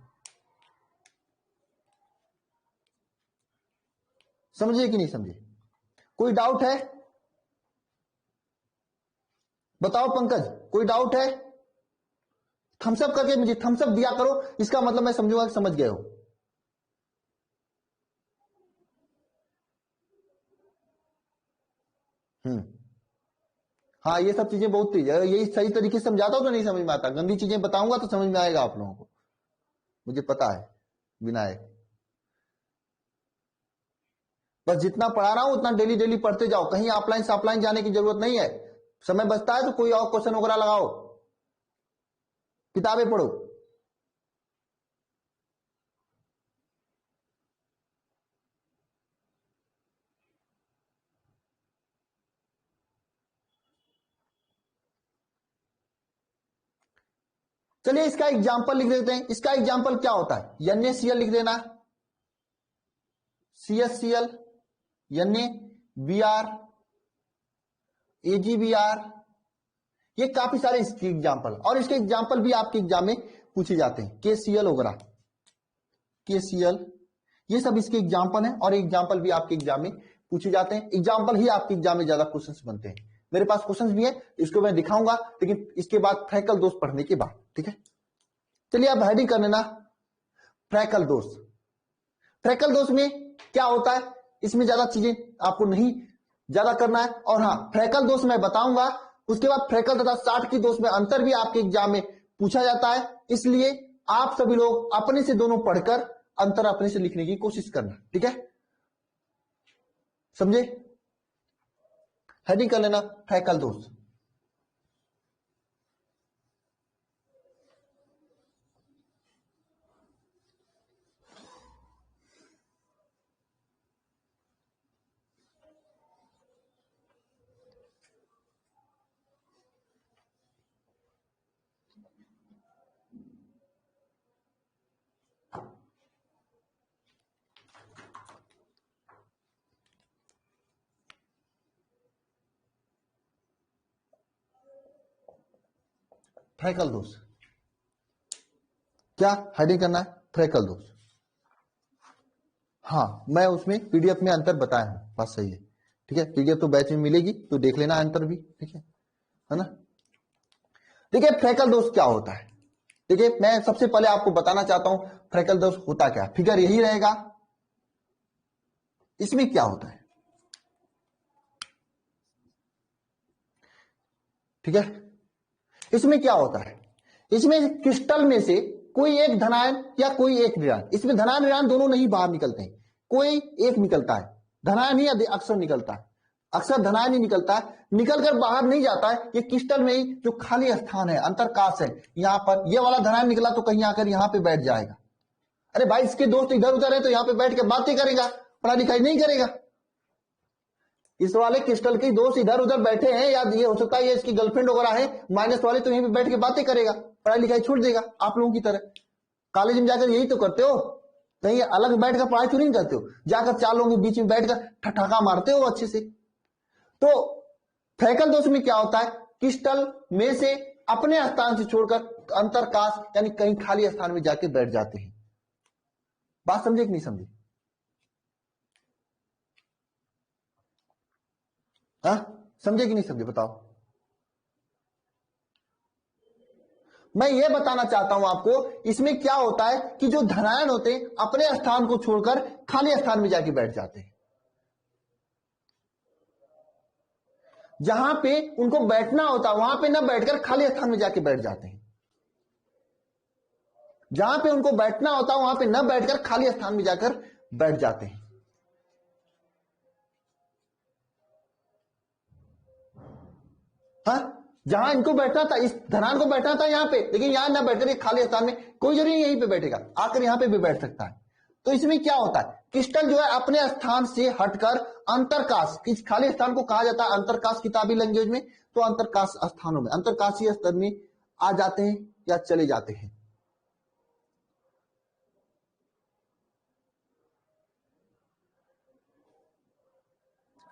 समझे कि नहीं समझे? कोई डाउट है? बताओ पंकज, कोई डाउट है? थम्सअप करके मुझे थम्सअप दिया करो, इसका मतलब मैं समझूंगा कि समझ गए हो। हाँ, ये सब चीजें बहुत तेज है, यही सही तरीके से समझाता हूं तो नहीं समझ में आता, गंदी चीजें बताऊंगा तो समझ में आएगा आप लोगों को, मुझे पता है विनायक। बस जितना पढ़ा रहा हूं उतना डेली डेली पढ़ते जाओ, कहीं ऑफलाइन से ऑफलाइन जाने की जरूरत नहीं है। समय बचता है तो कोई और क्वेश्चन वगैरह लगाओ, किताबें पढ़ो। चलिए इसका एग्जाम्पल लिख देते हैं। इसका एग्जाम्पल क्या होता है, NaCl लिख देना, CHCl, NaBr, AgBr, ये काफी सारे इसके एग्जाम्पल, और इसके एग्जाम्पल भी आपके एग्जाम में पूछे जाते हैं। KCl वगैरह, KCl, ये सब इसके एग्जाम्पल हैं, और एग्जाम्पल भी आपके एग्जाम में पूछे जाते हैं। एग्जाम्पल ही आपके एग्जाम में ज्यादा क्वेश्चंस बनते हैं। मेरे पास क्वेश्चंस भी है, इसको मैं दिखाऊंगा, लेकिन इसके बाद फ्रैक्टल दोष पढ़ने के बाद। ठीक है, चलिए आप हेडिंग कर लेना फ्रैकल दोष। फ्रैकल दोष में क्या होता है, इसमें ज्यादा चीजें आपको नहीं ज्यादा करना है। और हाँ, फ्रैकल दोष मैं बताऊंगा, उसके बाद फ्रैकल तथा साठ की दोष में अंतर भी आपके एग्जाम में पूछा जाता है, इसलिए आप सभी लोग अपने से दोनों पढ़कर अंतर अपने से लिखने की कोशिश करना, ठीक है, समझे। हेडिंग कर लेना फ्रैकल दोष। फ्रैकल दोष क्या हेडिंग करना है, फ्रैकल दोष। हाँ, मैं उसमें पीडीएफ में अंतर बताया हूं, बात सही है, ठीक है। पीडीएफ तो बैच में मिलेगी, तो देख लेना अंतर भी, ठीक है ना। देखिए फ्रैकल दोष क्या होता है, देखिए मैं सबसे पहले आपको बताना चाहता हूं फ्रैकल दोष होता क्या है। फिगर यही रहेगा, इसमें क्या होता है, ठीक है। इसमें क्या होता है, इसमें क्रिस्टल में से कोई एक धनायन या कोई एक ऋणायन, इसमें धनायन ऋणायन दोनों नहीं बाहर निकलते हैं, कोई एक निकलता है, धनायन ही अक्सर निकलता है, अक्सर धनायन ही निकलता है, निकलकर बाहर नहीं जाता है। ये क्रिस्टल में ही जो खाली स्थान है, अंतरकाश है, यहां पर ये वाला धनायन निकला तो कहीं आकर यहां पे बैठ जाएगा। अरे भाई, इसके दोस्त इधर उधर है तो यहां पे बैठ के बातें करेगा, पढ़ाई लिखाई नहीं करेगा। इस वाले क्रिस्टल के दोस्त इधर उधर बैठे हैं, या ये हो सकता है ये इसकी गर्लफ्रेंड वगैरह है, माइनस वाले, तो यहीं पे बैठ के बातें करेगा, पढ़ाई लिखाई छूट देगा। आप लोगों की तरह कॉलेज में जाकर यही तो करते हो, कहीं अलग बैठकर पढ़ाई तो नहीं करते हो, जाकर चार लोगों के बीच में बैठकर ठठाका मारते हो अच्छे से। तो फ्रैकल दोष में क्या होता है, क्रिस्टल में से अपने स्थान से छोड़कर अंतरकाश यानी कहीं खाली स्थान में जाके बैठ जाते हैं। बात समझे कि नहीं समझे, समझे कि नहीं समझे, बताओ। मैं ये बताना चाहता हूं आपको, इसमें क्या होता है कि जो धनायन होते हैं अपने स्थान को छोड़कर खाली स्थान में जाके बैठ जाते हैं, जहां पे उनको बैठना होता है वहां पे न बैठकर खाली स्थान में जाके बैठ जाते हैं, जहां पे उनको बैठना होता है वहां पे न बैठकर खाली स्थान में जाकर बैठ जाते हैं। हाँ, जहां इनको बैठना था, इस धनायन को बैठना था यहां पे, लेकिन यहां ना बैठकर खाली स्थान में, कोई जरूरी यहीं पे बैठेगा, आकर यहां पे भी बैठ सकता है। तो इसमें क्या होता है, क्रिस्टल जो है अपने स्थान से हटकर अंतरकाश, इस खाली स्थान को कहा जाता है अंतरकाश किताबी लैंग्वेज में, तो अंतरकाश स्थानों में, अंतरकाशीय स्तर में आ जाते हैं या चले जाते हैं।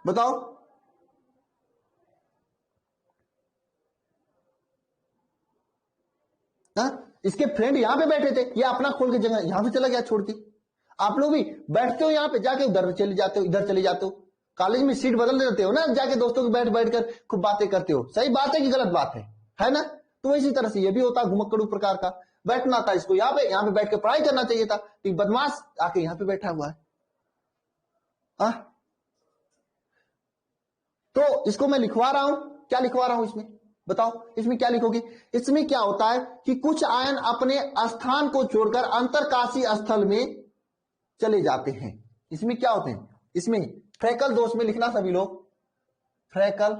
बताओ। इसके फ्रेंड यहां पे बैठे थे, ये अपना खोल के जगह यहां पे चला गया छोड़ के। आप लोग भी बैठते हो यहां पे, जाके उधर चले जाते हो, इधर चले जाते हो, कॉलेज में सीट बदल देते हो ना, जाके दोस्तों के बैठ बैठ कर खूब बातें करते हो। सही बात है कि गलत बात है ना। तो इसी तरह से ये भी होता है, घुमक्कड़ू प्रकार का। बैठना था इसको यहाँ पे बैठ के पढ़ाई करना चाहिए था, लेकिन बदमाश आके यहाँ पे बैठा हुआ है। तो इसको मैं लिखवा रहा हूं, क्या लिखवा रहा हूं इसमें, बताओ इसमें क्या लिखोगे। इसमें क्या होता है कि कुछ आयन अपने स्थान को छोड़कर अंतरकाशी स्थल में चले जाते हैं। इसमें क्या होते हैं, इसमें फ्रैकल दोष में लिखना सभी लोग, फ्रैकल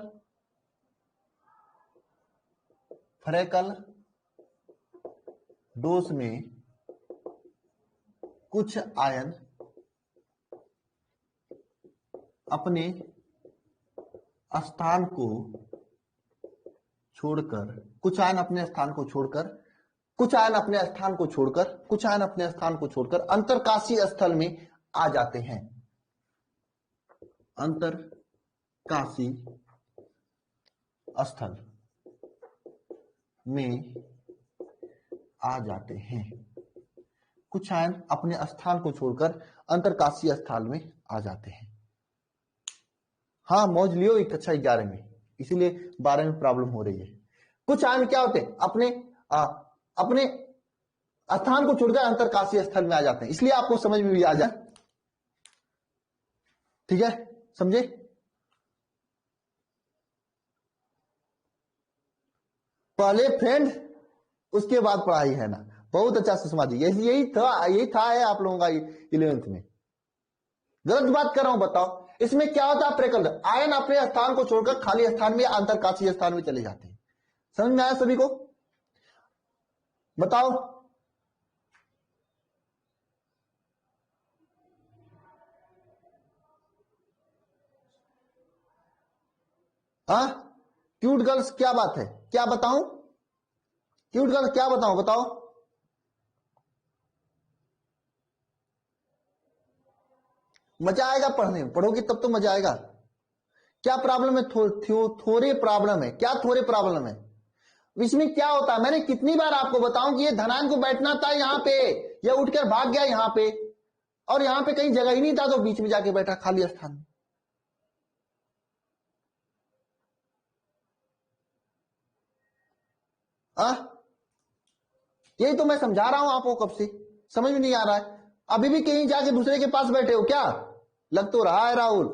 दोष में कुछ आयन अपने स्थान को छोड़कर, कुछ आयन अपने स्थान को छोड़कर, कुछ आयन अपने स्थान को छोड़कर, कुछ आयन अपने स्थान को छोड़कर अंतरकाशी स्थल में आ जाते हैं, अंतरकाशी स्थल में आ जाते हैं। कुछ आयन अपने स्थान को छोड़कर अंतरकाशी स्थल में आ जाते हैं। हाँ, मौज लियो एक कक्षा 11 में, इसीलिए 12 में प्रॉब्लम हो रही है। कुछ आयन क्या होते हैं, अपने अपने स्थान को छोड़कर अंतरकाशीय स्थल में आ जाते हैं, इसलिए आपको समझ में भी आ जाए। ठीक है, समझे? पहले फ्रेंड उसके बाद पढ़ाई है ना। बहुत अच्छा सुषमा जी, यही था है आप लोगों का 11th में। गलत बात कर रहा हूं, बताओ इसमें क्या होता है? प्रकल्प आयन अपने स्थान को छोड़कर खाली स्थान में अंतरकाशीय स्थान में चले जाते हैं। समझ में आया सभी को? बताओ। हाँ, क्यूट गर्ल्स क्या बात है? क्या बताऊं? क्यूट गर्ल्स क्या बताऊं? बताओ। मजा आएगा पढ़ने में, पढ़ोगी तब तो मजा आएगा। क्या प्रॉब्लम है? थोड़े प्रॉब्लम है। क्या थोड़े प्रॉब्लम है? इसमें क्या होता है? मैंने कितनी बार आपको बताऊं कि ये धनान को बैठना था यहां पे, ये उठकर भाग गया यहां पे, और यहां पे कहीं जगह ही नहीं था तो बीच में जाके बैठा खाली स्थान में। यही तो मैं समझा रहा हूं आपको कब से, समझ में नहीं आ रहा है? अभी भी कहीं जाके दूसरे के पास बैठे हो क्या? लग तो रहा है राहुल।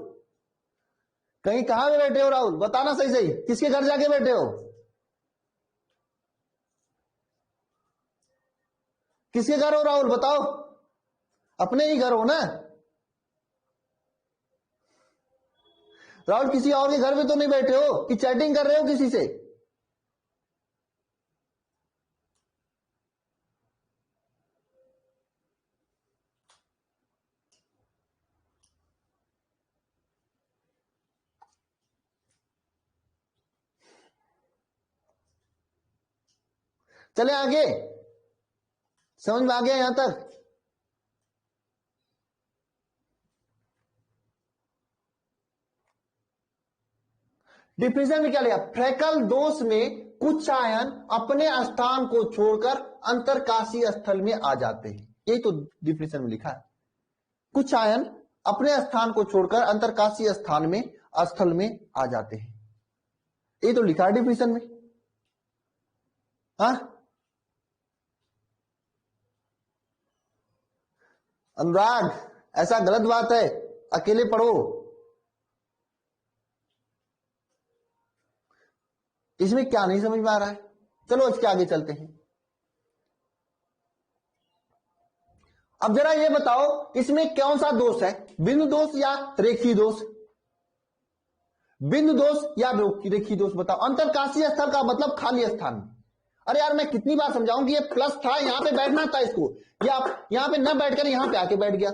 कहीं कहां पे बैठे हो राहुल? बताना सही सही, किसके घर जाके बैठे हो? किसके घर हो राहुल? बताओ। अपने ही घर हो ना राहुल? किसी और के घर में तो नहीं बैठे हो कि चैटिंग कर रहे हो किसी से? चले आगे, समझ में आ गया यहां तक? डिफिनेशन में क्या लिया? फ्रेकल दोष में कुछ आयन अपने स्थान को छोड़कर अंतरकाशीय स्थल में आ जाते हैं, यही तो डिफिनेशन में लिखा है। कुछ आयन अपने स्थान को छोड़कर अंतरकाशीय स्थान में स्थल में आ जाते हैं, ये तो लिखा है डिफिनेशन में। हाँ, अनुराग ऐसा गलत बात है, अकेले पढ़ो। इसमें क्या नहीं समझ में आ रहा है? चलो इसके आगे चलते हैं। अब जरा ये बताओ इसमें कौन सा दोष है? बिंदु दोष या रेखीय दोष? बिंदु दोष या रेखीय दोष? बताओ। अंतरकाशीय स्थल का मतलब खाली स्थान। अरे यार मैं कितनी बार समझाऊं कि ये प्लस था, यहां पे बैठना था इसको, या यहां पे न बैठकर यहां पे आके बैठ गया।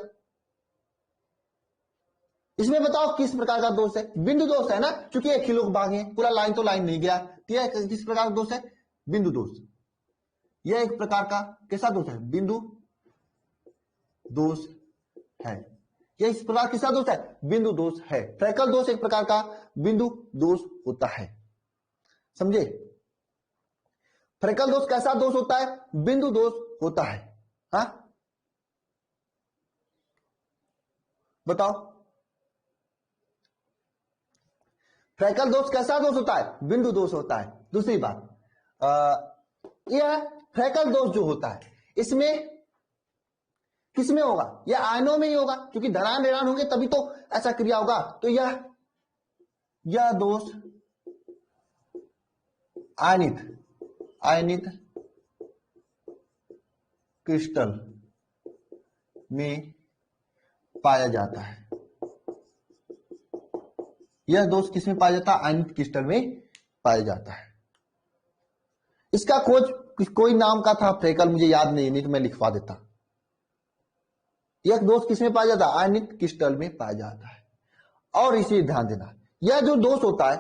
इसमें बताओ किस प्रकार का दोष है? बिंदु दोष है ना, क्योंकि एक ही लोग भागे, पूरा लाइन तो लाइन नहीं गया। ठीक है, किस प्रकार का दोष है? बिंदु दोष। यह एक प्रकार का कैसा दोष है? बिंदु दोष है। यह इस प्रकार किसका दोष है? बिंदु दोष है। फ्रेकल दोष एक प्रकार का बिंदु दोष होता है, समझे? फ्रेकल दोष कैसा दोष होता है? बिंदु दोष होता है। हाँ बताओ, फ्रेकल दोष कैसा दोष होता है? बिंदु दोष होता है। दूसरी बात, यह फ्रेकल दोष जो होता है इसमें किसमें होगा? यह आयनों में ही होगा, क्योंकि धनायन ऋणायन होंगे तभी तो ऐसा क्रिया होगा। तो यह दोष आयनित क्रिस्टल में पाया जाता है। यह दोष किसमें पाया जाता है? आयनित क्रिस्टल में पाया जाता है। इसका खोज कोई नाम का था फ्रेकल, मुझे याद नहीं तो मैं लिखवा देता। यह दोष किसमें पाया जाता है? आयनित क्रिस्टल में पाया जाता है। और इसे ध्यान देना, यह जो दोष होता है,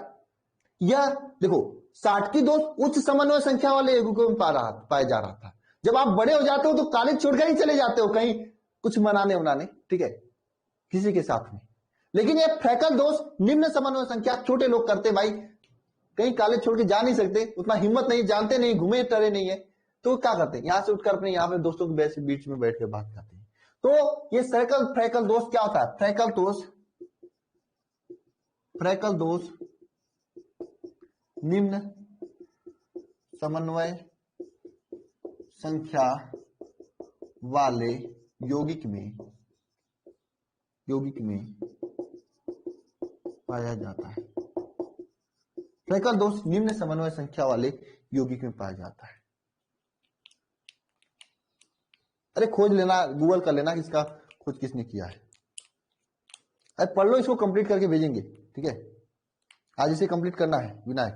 यह देखो साटकी दोष उच्च समन्वय संख्या वाले यौगिकों में पाया जा रहा था। जब आप बड़े हो जाते हो तो कॉलेज छोड़कर ही चले जाते हो कहीं कुछ मनाने उनाने, ठीक है, किसी के साथ में। लेकिन यह फ्रेकल दोष निम्न समन्वय संख्या छोटे लोग करते भाई, कहीं कॉलेज छोड़ के जा नहीं सकते, उतना हिम्मत नहीं, जानते नहीं, घूमे टरे नहीं है, तो क्या करते हैं? यहां से उठकर अपने यहाँ पे दोस्तों के बीच में बैठ के बात करते हैं। तो ये फ्रेकल दोष क्या होता है? फ्रेकल दोष निम्न समन्वय संख्या वाले यौगिक में पाया जाता है। फ्रैकल दोष निम्न समन्वय संख्या वाले यौगिक में पाया जाता है। अरे खोज लेना, गूगल कर लेना इसका खोज किसने किया है। अरे पढ़ लो, इसको कंप्लीट करके भेजेंगे, ठीक है। आज इसे कंप्लीट करना है विनायक।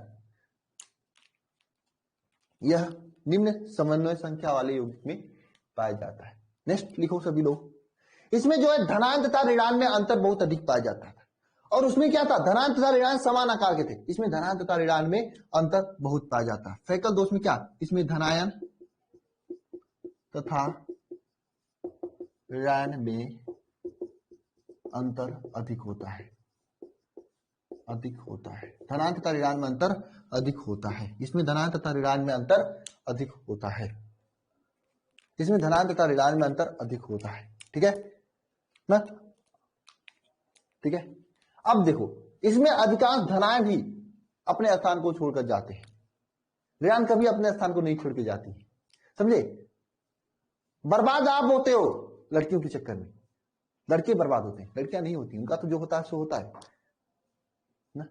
यह निम्न समन्वय संख्या वाले यौगिक में पाया जाता है। नेक्स्ट लिखो सभी लोग। इसमें जो है धनांक तथा ऋणांक में अंतर बहुत अधिक पाया जाता था। और उसमें क्या था, धनांक तथा ऋणांक समान आकार के थे, इसमें धनांक तथा ऋणांक में अंतर बहुत पाया जाता है। फ्रैकल दोष में क्या, इसमें धनायन तथा ऋणायन में अंतर अधिक होता है, धनांक तथा ऋणांक में अंतर अधिक होता है। इसमें धनांक तथा ऋणांक में अंतर अधिक होता है, इसमें धनांक तथा ऋणांक में अंतर अधिक होता है, ठीक है ना, ठीक है। अब देखो, इसमें अधिकांश धनायन ही अपने स्थान को छोड़कर जाते हैं, ऋणायन कभी अपने स्थान को नहीं छोड़ के जाती है, समझे। बर्बाद आप होते हो लड़कियों के चक्कर में, लड़के बर्बाद होते हैं, लड़कियां नहीं होती, उनका तो जो होता है सो होता है ना,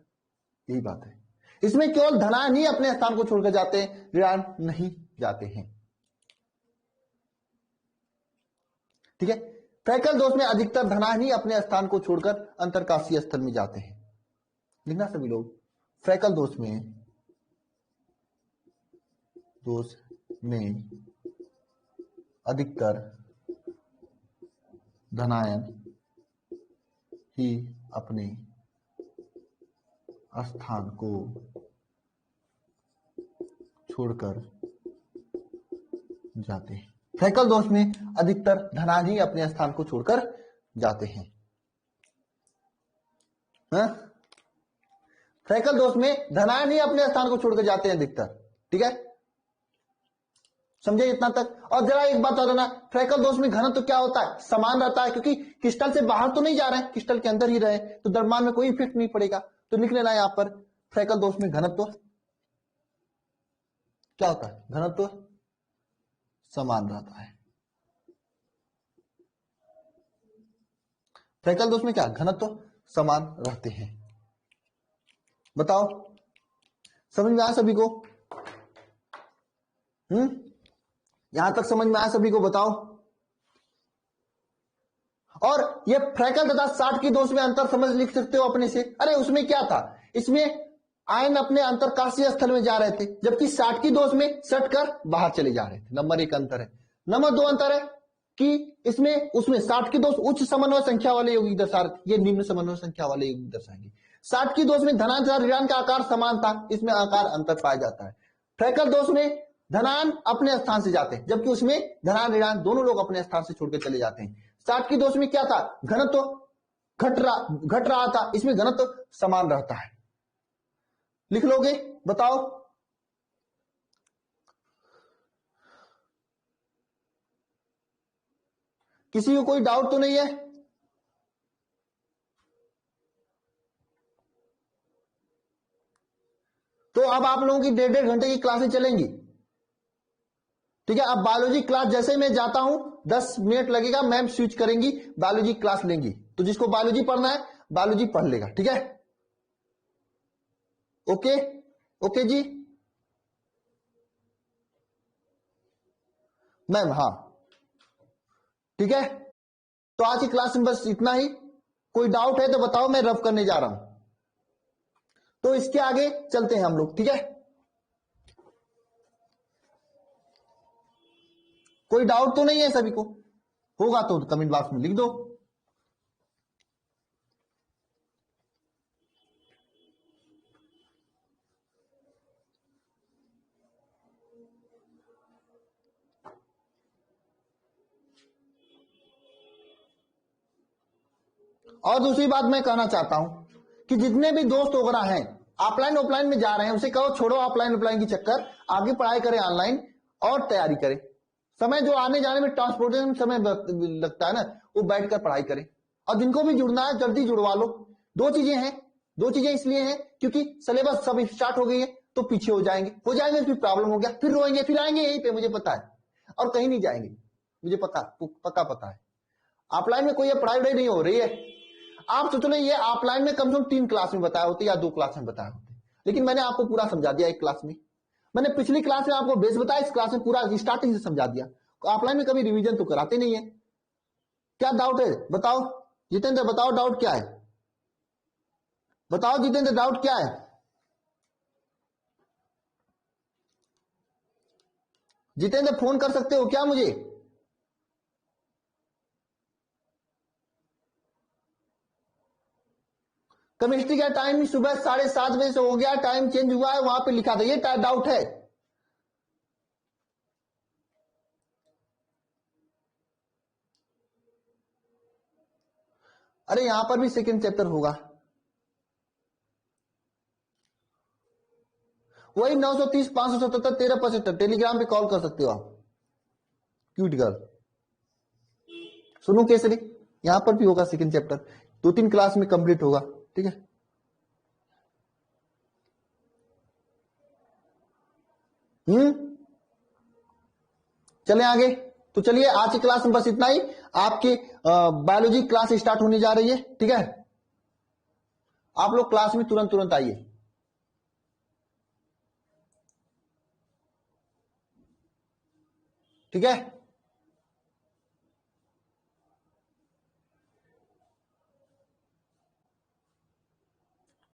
यही बात है। इसमें केवल धनायन ही अपने स्थान को छोड़कर जाते हैं, ऋणायन नहीं जाते हैं, ठीक है। फ्रैकल दोष में अधिकतर धनायन ही अपने स्थान को छोड़कर अंतरकाशीय स्थल में जाते हैं। लिखना सभी लोग, फ्रैकल दोष में अधिकतर धनायन ही अपने स्थान को छोड़कर जाते हैं। फ्रैकल दोष में अधिकतर धनायन ही अपने स्थान को छोड़कर जाते हैं, हाँ? फ्रैकल दोष में धनायन ही अपने स्थान को छोड़कर जाते हैं अधिकतर, ठीक है, समझे इतना तक। और जरा एक बात बता देना, फ्रैकल दोष में घनत्व तो क्या होता है, समान रहता है, क्योंकि क्रिस्टल से बाहर तो नहीं जा रहे हैं, क्रिस्टल के अंदर ही रहे, तो द्रव्यमान में कोई इफेक्ट नहीं पड़ेगा। तो लिख लेना यहां पर, फ्रैकल दोष में घनत्व क्या होता है, घनत्व समान रहता है। फ्रैकल दोष में क्या, घनत्व समान रहते हैं। बताओ, समझ में आया सभी को? यहां तक समझ में आया सभी को, बताओ। और ये फ्रैकल तथा साठ की दोष में अंतर समझ लिख सकते हो अपने से। अरे उसमें क्या था, इसमें आयन अपने अंतरकाशीय स्थल में जा रहे थे, जबकि 60 की दोष में सटकर बाहर चले जा रहे थे। नंबर एक अंतर है। नंबर दो अंतर है कि इसमें उसमें 60 की दोष उच्च समन्वय संख्या वाले यौगिक दर्शा रहे थे, ये निम्न समन्वय संख्या वाले यौगिक दर्शाएंगे। 60 की दोष में धनायन तथा ऋणायन का आकार समान था, इसमें आकार अंतर पाया जाता है। फ्रैकल दोष में धनायन अपने स्थान से जाते हैं, जबकि उसमें धनायन ऋणायन दोनों लोग अपने स्थान से छोड़कर चले जाते हैं। 60 की दोष में क्या था, घनत्व घट रहा था, इसमें घनत्व समान रहता है। लिख लोगे, बताओ। किसी को कोई डाउट तो नहीं है? तो अब आप लोगों की 1.5 घंटे की क्लासें चलेंगी, ठीक है। अब बायोलॉजी क्लास जैसे मैं जाता हूं 10 मिनट लगेगा, मैम स्विच करेंगी, बायोलॉजी क्लास लेंगी, तो जिसको बायोलॉजी पढ़ना है बायोलॉजी पढ़ लेगा, ठीक है। ओके ओके जी मैम, हाँ ठीक है। तो आज की क्लास में बस इतना ही। कोई डाउट है तो बताओ, मैं रफ करने जा रहा हूं, तो इसके आगे चलते हैं हम लोग, ठीक है। कोई डाउट तो नहीं है सभी को? होगा तो कमेंट बॉक्स में लिख दो। और दूसरी बात मैं कहना चाहता हूं कि जितने भी दोस्त वगैरह हैं ऑफलाइन ऑफलाइन में जा रहे हैं, उसे कहो छोड़ो ऑफलाइन ऑफलाइन की चक्कर, आगे पढ़ाई करें ऑनलाइन और तैयारी करें। समय जो आने जाने में ट्रांसपोर्टेशन में समय लगता है ना, वो बैठकर पढ़ाई करें। और जिनको भी जुड़ना है जल्दी जुड़वा लो। दो चीजें इसलिए हैं क्योंकि सिलेबस सब स्टार्ट हो गई है, तो पीछे हो जाएंगे फिर प्रॉब्लम हो गया, फिर रोएंगे, फिर आएंगे यहीं पे, मुझे पता है। और कहीं नहीं जाएंगे, मुझे पता है। ऑफलाइन में कोई पढ़ाई वढ़ाई नहीं हो रही है। आप सोच लो ये ऑफलाइन में कम से कम 3 क्लास में बताए होते या 2 क्लास में बताए होते, लेकिन मैंने आपको पूरा समझा दिया एक क्लास में। मैंने पिछली क्लास में आपको बेस बताया, इस क्लास में पूरा स्टार्टिंग से समझा दिया। ऑफलाइन में कभी रिवीजन तो कराते नहीं है। क्या डाउट है बताओ जितेंद्र, बताओ डाउट क्या है, बताओ जितेंद्र डाउट क्या है। जितेंद्र फोन कर सकते हो क्या मुझे? केमिस्ट्री का टाइम सुबह 7:30 बजे से हो गया, टाइम चेंज हुआ है, वहां पे लिखा था, ये डाउट है। अरे यहां पर भी सेकंड चैप्टर होगा, वही 930 577 1375। टेलीग्राम पे कॉल कर सकते हो आप। क्यूट गर्ल सुनो केसरी, यहां पर भी होगा सेकंड चैप्टर, 2-3 क्लास में कंप्लीट होगा, ठीक है। चले आगे। तो चलिए आज की क्लास में बस इतना ही। आपकी बायोलॉजी क्लास स्टार्ट होने जा रही है, ठीक है। आप लोग क्लास में तुरंत तुरंत आइए, ठीक है।